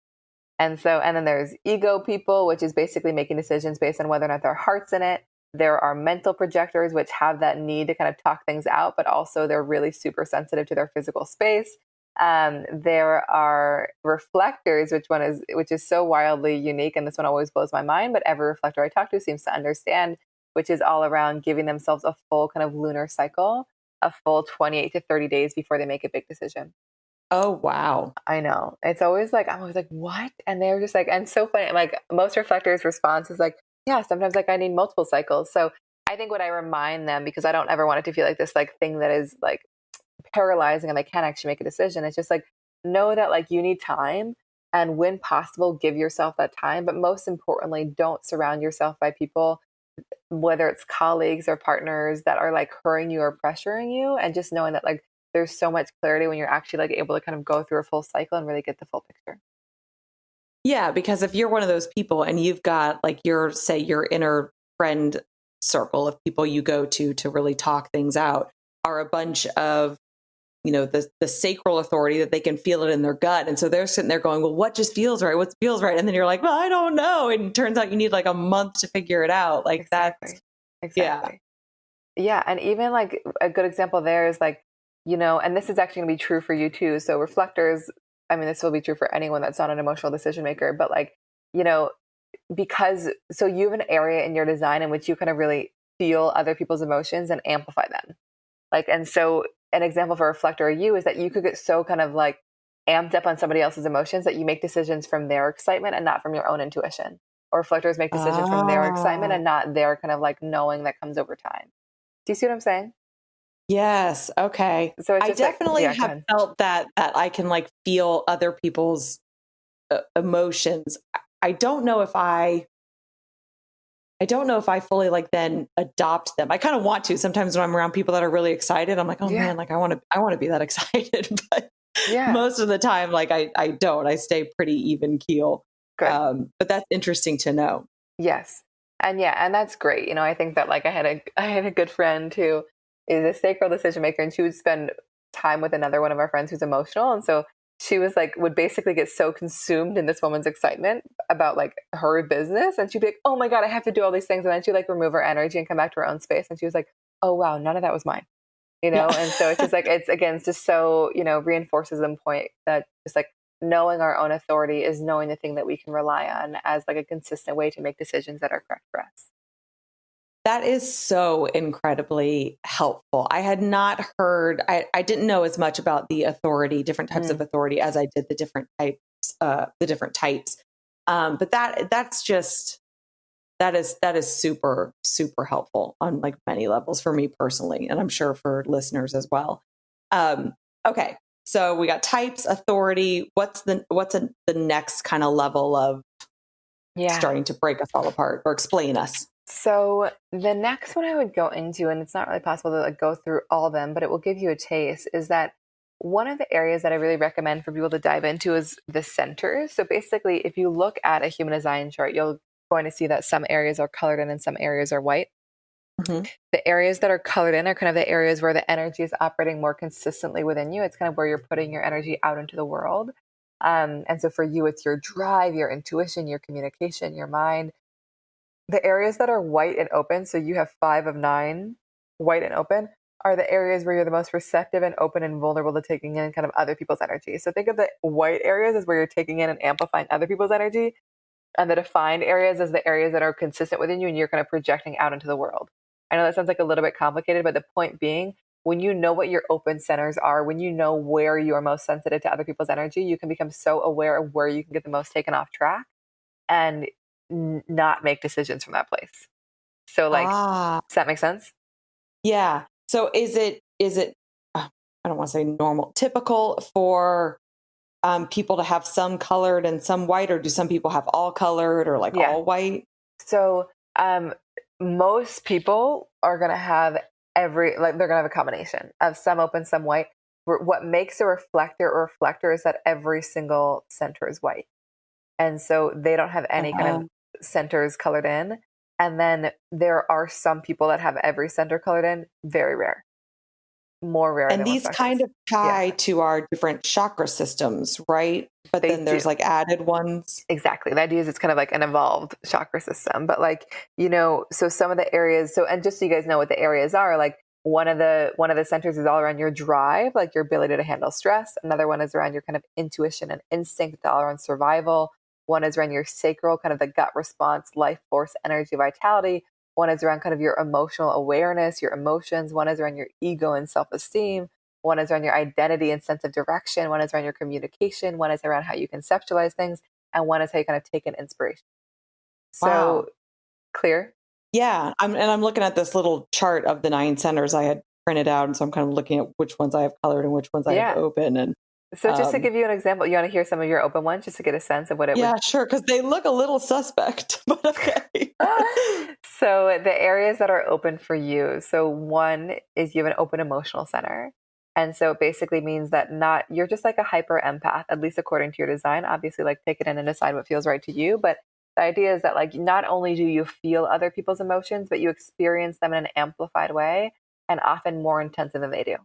And then there's ego people, which is basically making decisions based on whether or not their heart's in it. There are mental projectors, which have that need to kind of talk things out, but also they're really super sensitive to their physical space. There are reflectors, which is so wildly unique. And this one always blows my mind, but every reflector I talk to seems to understand, which is all around giving themselves a full kind of lunar cycle, a full 28 to 30 days before they make a big decision. Oh, wow. I know. It's always like, I'm always like, what? And they're just like, and so funny. Like, most reflectors' response is like, yeah, sometimes like I need multiple cycles. So I think what I remind them, because I don't ever want it to feel like this like thing that is like paralyzing and they can't actually make a decision. It's just like, know that like you need time, and when possible, give yourself that time. But most importantly, don't surround yourself by people, whether it's colleagues or partners, that are like hurrying you or pressuring you, and just knowing that like there's so much clarity when you're actually like able to kind of go through a full cycle and really get the full picture. Yeah, because if you're one of those people and you've got like your inner friend circle of people you go to really talk things out are a bunch of, the sacral authority that they can feel it in their gut. And so they're sitting there going, well, what just feels right? What feels right? And then you're like, well, I don't know. And it turns out you need like a month to figure it out. Like Exactly. Yeah. Yeah. And even like a good example there is like, and this is actually going to be true for you too. So reflectors, I mean, this will be true for anyone that's not an emotional decision maker, but like, because, so you have an area in your design in which you kind of really feel other people's emotions and amplify them. Like, and so an example for a reflector or you is that you could get so kind of like amped up on somebody else's emotions that you make decisions from their excitement and not from your own intuition. Or reflectors make decisions from their excitement Ah, and not their kind of like knowing that comes over time. Do you see what I'm saying? yes. Okay. So it's I just like, definitely yeah, go have ahead. felt that I can like feel other people's emotions. I don't know if I don't know if I fully like then adopt them. I kind of want to. Sometimes when I'm around people that are really excited, I'm like, oh Yeah. man, like I want to be that excited. But Yeah. most of the time, like I don't. I stay pretty even keel. Good. But that's interesting to know. Yes. And yeah, and that's great. I think that like I had a good friend who is a sacral decision maker, and she would spend time with another one of our friends who's emotional. And so she was like would basically get so consumed in this woman's excitement about like her business, and she'd be like, "Oh my God, I have to do all these things." And then she'd like remove her energy and come back to her own space. And she was like, "Oh wow, none of that was mine." Yeah. And so it's just like it's again it's just so reinforces the point that just like knowing our own authority is knowing the thing that we can rely on as like a consistent way to make decisions that are correct for us. That is so incredibly helpful. I had not heard, I didn't know as much about the authority, different types of Mm. authority as I did the different types. But that's just, that is super, super helpful on like many levels for me personally. And I'm sure for listeners as well. Um, okay. So we got types, authority. The next kind of level of Yeah. starting to break us all apart or explain us? So the next one I would go into, and it's not really possible to like go through all of them, but it will give you a taste, is that one of the areas that I really recommend for people to dive into is the centers. So basically, if you look at a human design chart, you're going to see that some areas are colored in and some areas are white. Mhm. The areas that are colored in are kind of the areas where the energy is operating more consistently within you. It's kind of where you're putting your energy out into the world. And so for you, it's your drive, your intuition, your communication, your mind. The areas that are white and open, so you have 5 of 9, white and open, are the areas where you're the most receptive and open and vulnerable to taking in kind of other people's energy. So think of the white areas as where you're taking in and amplifying other people's energy, and the defined areas as the areas that are consistent within you and you're kind of projecting out into the world. I know that sounds like a little bit complicated, but the point being, when you know what your open centers are, when you know where you are most sensitive to other people's energy, you can become so aware of where you can get the most taken off track and not make decisions from that place. So, like, Ah, does that make sense? yeah. So is it I don't want to say normal, typical for people to have some colored and some white, or do some people have all colored or like Yeah. all white? So, most people are going to have like, they're going to have a combination of some open, some white. What makes a reflector is that every single center is white. And so they don't have any kind Uh, of centers colored in. And then there are some people that have every center colored in, very rare, more rare and than these kind reflectors. of Yeah, tie to our different chakra systems, right? But they then do. there's like added ones. Exactly. The idea is it's kind of like an evolved chakra system. But like, so some of the areas, and just so you guys know what the areas are, like one of the centers is all around your drive, like your ability to handle stress. Another one is around your kind of intuition and instinct, all around survival. One is around your sacral, kind of the gut response, life force, energy, vitality. One is around kind of your emotional awareness, your emotions. One is around your ego and self-esteem. One is around your identity and sense of direction. One is around your communication. One is around how you conceptualize things. And one is how you kind of take in inspiration. So Wow. clear? Yeah. I'm looking at this little chart of the 9 centers I had printed out. And so I'm kind of looking at which ones I have colored and which ones I have Yeah. open. And So just to um, give you an example, you want to hear some of your open ones just to get a sense of what it would. yeah, sure. Because they look a little suspect, but okay. So the areas that are open for you. So one is you have an open emotional center. And so it basically means that not you're just like a hyper empath, at least according to your design. Obviously, like take it in and decide what feels right to you. But the idea is that like not only do you feel other people's emotions, but you experience them in an amplified way and often more intensive than they do.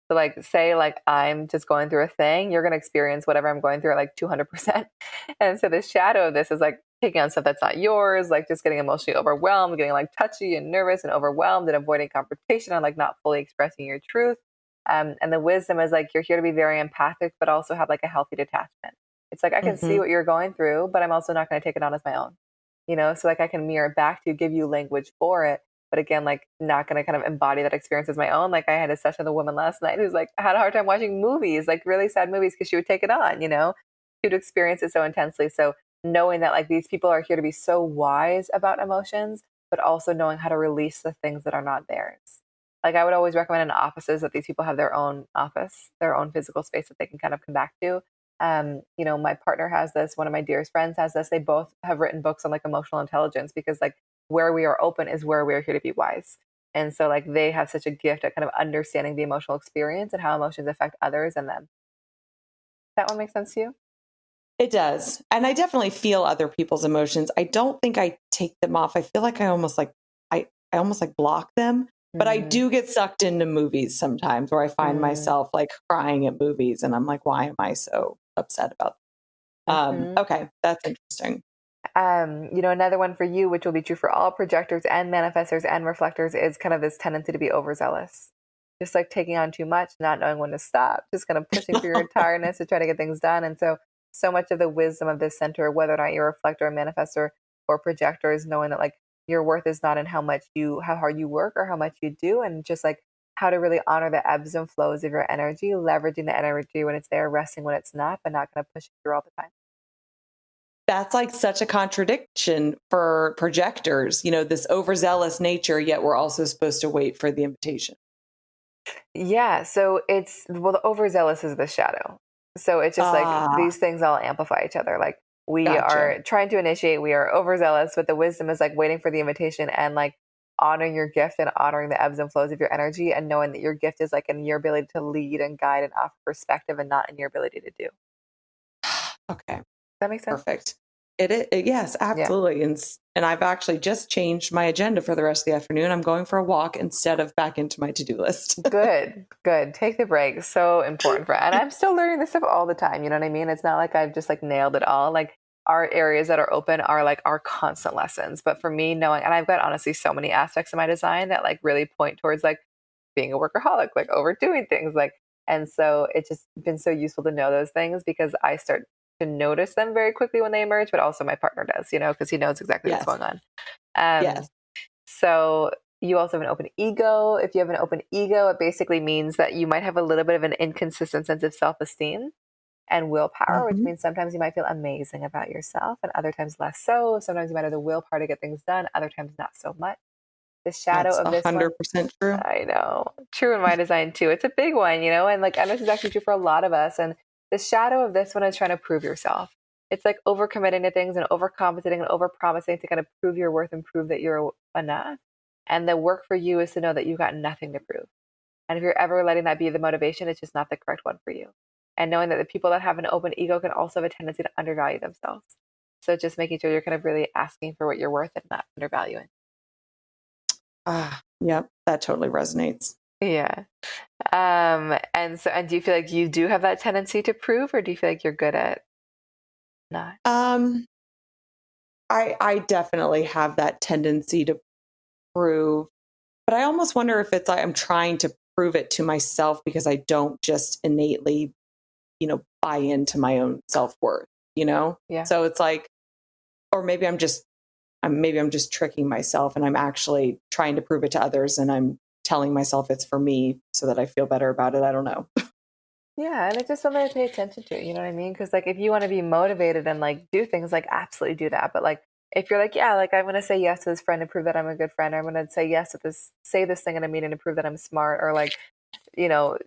So like say like I'm just going through a thing, you're gonna experience whatever I'm going through at like 200%. And so the shadow of this is like taking on stuff that's not yours, like just getting emotionally overwhelmed, getting like touchy and nervous and overwhelmed and avoiding confrontation and like not fully expressing your truth. And the wisdom is like you're here to be very empathic, but also have like a healthy detachment. It's like I can see Hmm. what you're going through, but I'm also not going to take it on as my own. So like I can mirror it back to you, give you language for it, but again, like not going to kind of embody that experience as my own. Like I had a session with a woman last night who's like had a hard time watching movies, like really sad movies, because she would take it on, she would experience it so intensely. So knowing that like these people are here to be so wise about emotions, but also knowing how to release the things that are not theirs. Like I would always recommend in offices that these people have their own office, their own physical space that they can kind of come back to. My partner has this, one of my dearest friends has this. They both have written books on like emotional intelligence, because like where we are open is where we are here to be wise. And so like they have such a gift at kind of understanding the emotional experience and how emotions affect others and them. That one makes sense to you? It does. And I definitely feel other people's emotions. I don't think I take them off. I feel like I almost like block them, but I Mm, do get sucked into movies sometimes where I find mm, myself like crying at movies and I'm like, why am I so upset about mhm. okay, that's interesting. Another one for you, which will be true for all projectors and manifestors and reflectors, is kind of this tendency to be overzealous. Just like taking on too much, not knowing when to stop, just kind of pushing through your tiredness to try to get things done. And so much of the wisdom of this center, whether or not you're a reflector, a manifestor, or projector, is knowing that like your worth is not in how hard you work or how much you do, and just like how to really honor the ebbs and flows of your energy, leveraging the energy when it's there, resting when it's not, but not kind of pushing through all the time. That's like such a contradiction for projectors, this overzealous nature, yet we're also supposed to wait for the invitation. Yeah, so the overzealous is the shadow. So it's just like Ah, these things all amplify each other. Like we gotcha. are trying to initiate, we are overzealous, but the wisdom is like waiting for the invitation and like honoring your gift and honoring the ebbs and flows of your energy, and knowing that your gift is like in your ability to lead and guide and offer perspective, and not in your ability to do. Does Okay. that make sense? Perfect. Yes, Yeah. absolutely. And I've actually just changed my agenda for the rest of the afternoon. I'm going for a walk instead of back into my to-do list. Good, good. Take the break. So important and I'm still learning this stuff all the time. You know what I mean? It's not like I've just like nailed it all. Like our areas that are open are like our constant lessons. But for me, knowing, and I've got honestly so many aspects of my design that like really point towards like being a workaholic, like overdoing things, like, and so it's just been so useful to know those things, because I start to notice them very quickly when they emerge, but also my partner does, because he knows exactly what's Yes. going on. Um, Yes. so you also have an open ego. If you have an open ego, it basically means that you might have a little bit of an inconsistent sense of self-esteem and willpower, which Mhm. means sometimes you might feel amazing about yourself and other times less so. Sometimes you might have the willpower to get things done, other times not so much. The shadow That's of this one, 100% true. I know, true in my design too. It's a big one, and like, and this is actually true for a lot of us. And the shadow of this one is trying to prove yourself. It's like overcommitting to things and overcompensating and overpromising to kind of prove your worth and prove that you're enough. And the work for you is to know that you got nothing to prove. And if you're ever letting that be the motivation, it's just not the correct one for you. And knowing that the people that have an open ego can also have a tendency to undervalue themselves. So just making sure you're kind of really asking for what you're worth and not undervaluing. Yep, that totally resonates. Yeah. And do you feel like you do have that tendency to prove, or do you feel like you're good at not? Um, I definitely have that tendency to prove, but I almost wonder if it's like I'm trying to prove it to myself because I don't just innately, buy into my own self-worth. Yeah. So it's like, or maybe I'm just tricking myself and I'm actually trying to prove it to others and I'm telling myself it's for me so that I feel better about it. I don't know. Yeah, and it's just something to pay attention to, you know what I mean? Because like if you want to be motivated and like do things, like absolutely do that. But like if you're like, yeah, like I'm gonna say yes to this friend to prove that I'm a good friend, or I'm gonna say this thing in a meeting to prove that I'm smart, or like, you know,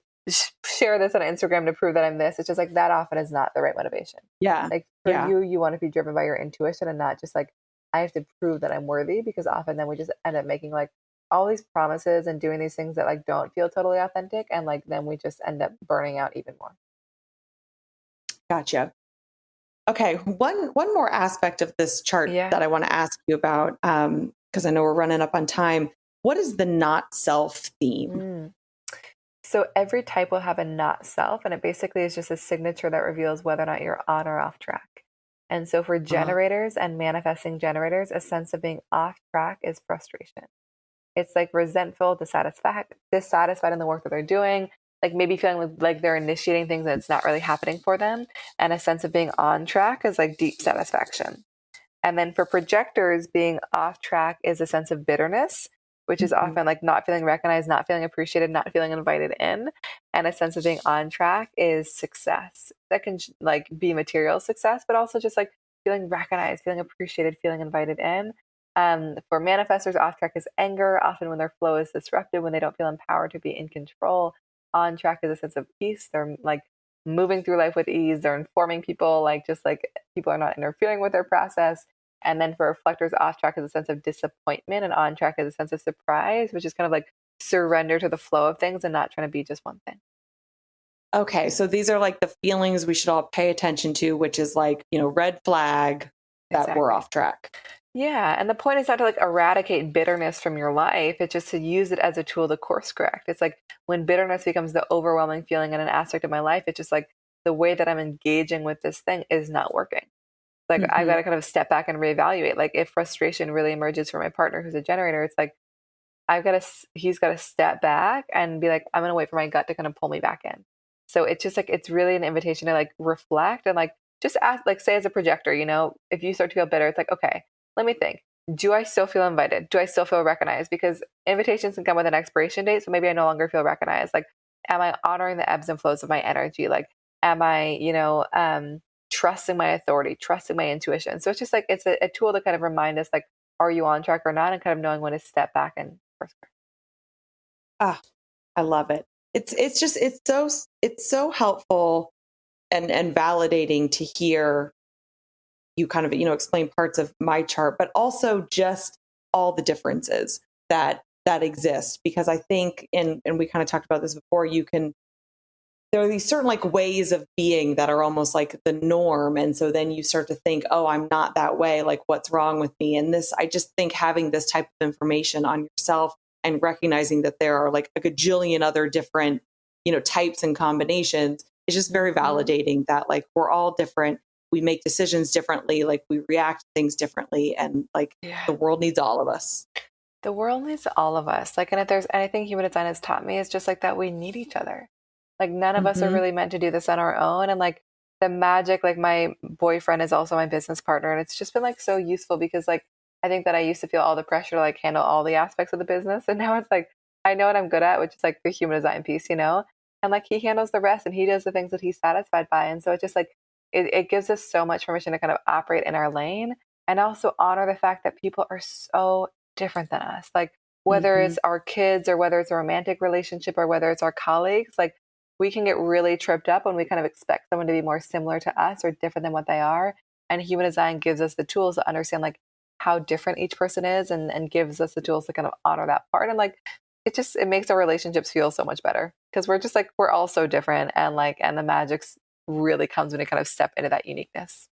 share this on Instagram to prove that I'm this. It's just like that often is not the right motivation. Yeah. Like for Yeah. you, you want to be driven by your intuition and not just like, I have to prove that I'm worthy, because often then we just end up making like all these promises and doing these things that like don't feel totally authentic, and like then we just end up burning out even more. Gotcha. Okay. One more aspect of this chart Yeah. that I want to ask you about, because I know we're running up on time. What is the not self theme? Mm. So every type will have a not self, and it basically is just a signature that reveals whether or not you're on or off track. And so for Uh, generators and manifesting generators, a sense of being off track is frustration. It's like resentful, dissatisfied in the work that they're doing, like maybe feeling like they're initiating things and it's not really happening for them. And a sense of being on track is like deep satisfaction. And then for projectors, being off track is a sense of bitterness, which is Mhm. often like not feeling recognized, not feeling appreciated, not feeling invited in. And a sense of being on track is success. That can like be material success, but also just like feeling recognized, feeling appreciated, feeling invited in. For manifestors, off track is anger, often when their flow is disrupted, when they don't feel empowered to be in control. On track is a sense of peace. They're like moving through life with ease. They're informing people, like just like people are not interfering with their process. And then for reflectors, off track is a sense of disappointment, and on track is a sense of surprise, which is kind of like surrender to the flow of things and not trying to be just one thing. Okay, so these are like the feelings we should all pay attention to, which is like, red flag that we're Exactly. off track. Yeah. And the point is not to like eradicate bitterness from your life. It's just to use it as a tool to course correct. It's like when bitterness becomes the overwhelming feeling in an aspect of my life, it's just like the way that I'm engaging with this thing is not working. Like I've got Hmm. to kind of step back and reevaluate. Like if frustration really emerges from my partner who's a generator, it's like he's got to step back and be like, I'm going to wait for my gut to kind of pull me back in. So it's just like, it's really an invitation to like reflect and like just ask, like, say as a projector, if you start to feel bitter, it's like, okay, let me think. Do I still feel invited? Do I still feel recognized? Because invitations can come with an expiration date. So maybe I no longer feel recognized. Like, am I honoring the ebbs and flows of my energy? Like, am I, trusting my authority, trusting my intuition? So it's just like, it's a tool to kind of remind us, like, are you on track or not? And kind of knowing when to step back and course correct. Ah, I love it. It's so helpful and validating to hear you kind of, explain parts of my chart, but also just all the differences that exist. Because I think, and we kind of talked about this before, there are these certain like ways of being that are almost like the norm. And so then you start to think, oh, I'm not that way. Like, what's wrong with me? And I just think having this type of information on yourself and recognizing that there are like a gajillion other different, types and combinations is just very Mhm. validating that like we're all different. We make decisions differently, like we react to things differently. And like Yeah. the world needs all of us. The world needs all of us. Like, and if there's anything human design has taught me, is just like that we need each other. Like, none of us are Hmm. really meant to do this on our own. And like the magic, like my boyfriend is also my business partner. And it's just been like so useful because like I think that I used to feel all the pressure to like handle all the aspects of the business. And now it's like I know what I'm good at, which is like the human design piece. And like he handles the rest and he does the things that he's satisfied by. And so it just like it gives us so much permission to kind of operate in our lane and also honor the fact that people are so different than us. Like whether Hmm. it's our kids or whether it's a romantic relationship or whether it's our colleagues, like we can get really tripped up when we kind of expect someone to be more similar to us or different than what they are. And human design gives us the tools to understand like how different each person is and gives us the tools to kind of honor that part. And like it makes our relationships feel so much better because we're just like we're all so different and the magic really comes when you kind of step into that uniqueness.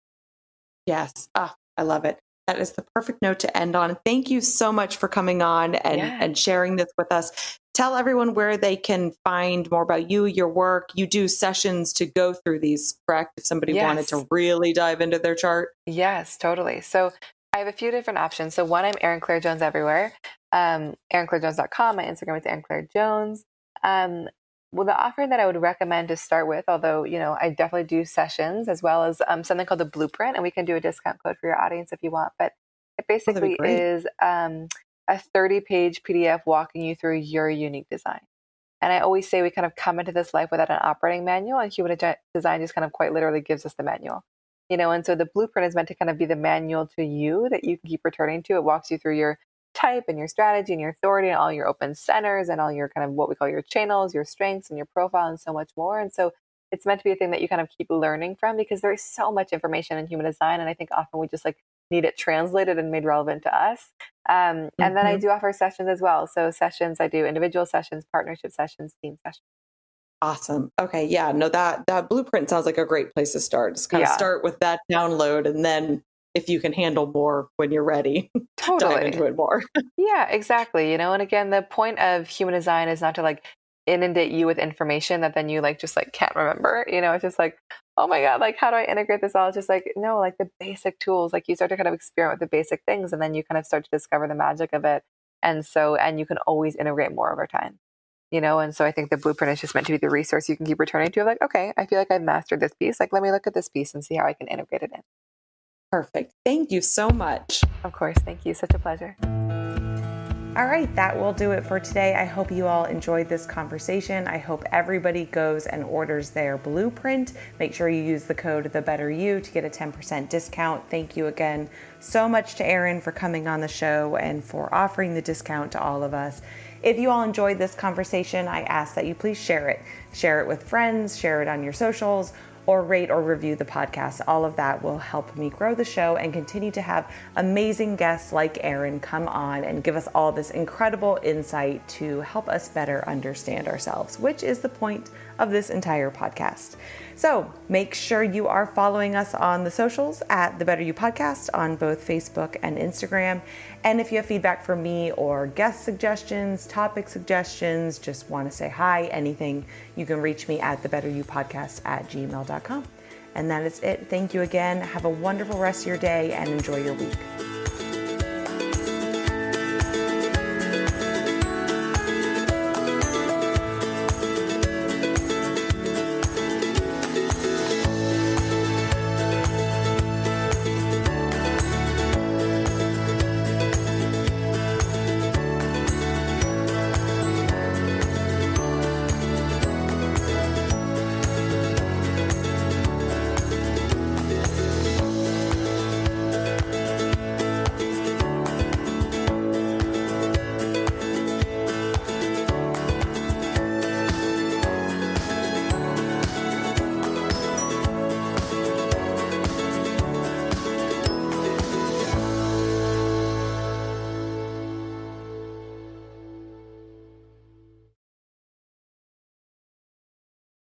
Yes. Ah, I love it. That is the perfect note to end on. Thank you so much for coming on Yeah. and sharing this with us. Tell everyone where they can find more about you, your work. You do sessions to go through these, correct? If somebody wanted Yes. to really dive into their chart. Yes, totally. So I have a few different options. So one, I'm Erin Claire Jones everywhere. ErinClaireJones.com. My Instagram is Erin Claire Jones. Um, well, the offering that I would recommend to start with, although, I definitely do sessions as well as something called the Blueprint, and we can do a discount code for your audience if you want. But it Oh, that'd be basically great. is a 30-page PDF walking you through your unique design. And I always say we kind of come into this life without an operating manual, and human design just kind of quite literally gives us the manual. And so the blueprint is meant to kind of be the manual to you that you can keep returning to. It walks you through your type and your strategy and your authority and all your open centers and all your kind of what we call your channels, your strengths and your profile and so much more. And so it's meant to be a thing that you kind of keep learning from because there is so much information in human design. And I think often we just like need it translated and made relevant to us. And then I Hmm. do offer sessions as well. So sessions, I do individual sessions, partnership sessions, team sessions. Awesome. Okay. Yeah. No, that blueprint sounds like a great place to start. Just kind of Yeah, start with that download. And then if you can handle more when you're ready, dive totally. into it more. Yeah, exactly. And again, the point of human design is not to like inundate you with information that then you like just like can't remember. It's just like, oh my God, like how do I integrate this all? It's just like, no, like the basic tools, like you start to kind of experiment with the basic things and then you kind of start to discover the magic of it. And you can always integrate more over time. And so I think the blueprint is just meant to be the resource you can keep returning to. Like, okay, I feel like I've mastered this piece. Like, let me look at this piece and see how I can integrate it in. Perfect. Thank you so much. Of course. Thank you. Such a pleasure. All right, that will do it for today. I hope you all enjoyed this conversation. I hope everybody goes and orders their blueprint. Make sure you use the code TheBetterYou to get a 10% discount. Thank you again so much to Erin for coming on the show and for offering the discount to all of us. If you all enjoyed this conversation, I ask that you please share it. Share it with friends, share it on your socials, or rate or review the podcast. All of that will help me grow the show and continue to have amazing guests like Erin come on and give us all this incredible insight to help us better understand ourselves, which is the point of this entire podcast. So make sure you are following us on the socials at The Better You Podcast on both Facebook and Instagram. And if you have feedback for me or guest suggestions, topic suggestions, just want to say hi, anything, you can reach me at thebetteryoupodcast@gmail.com. And that is it. Thank you again. Have a wonderful rest of your day and enjoy your week.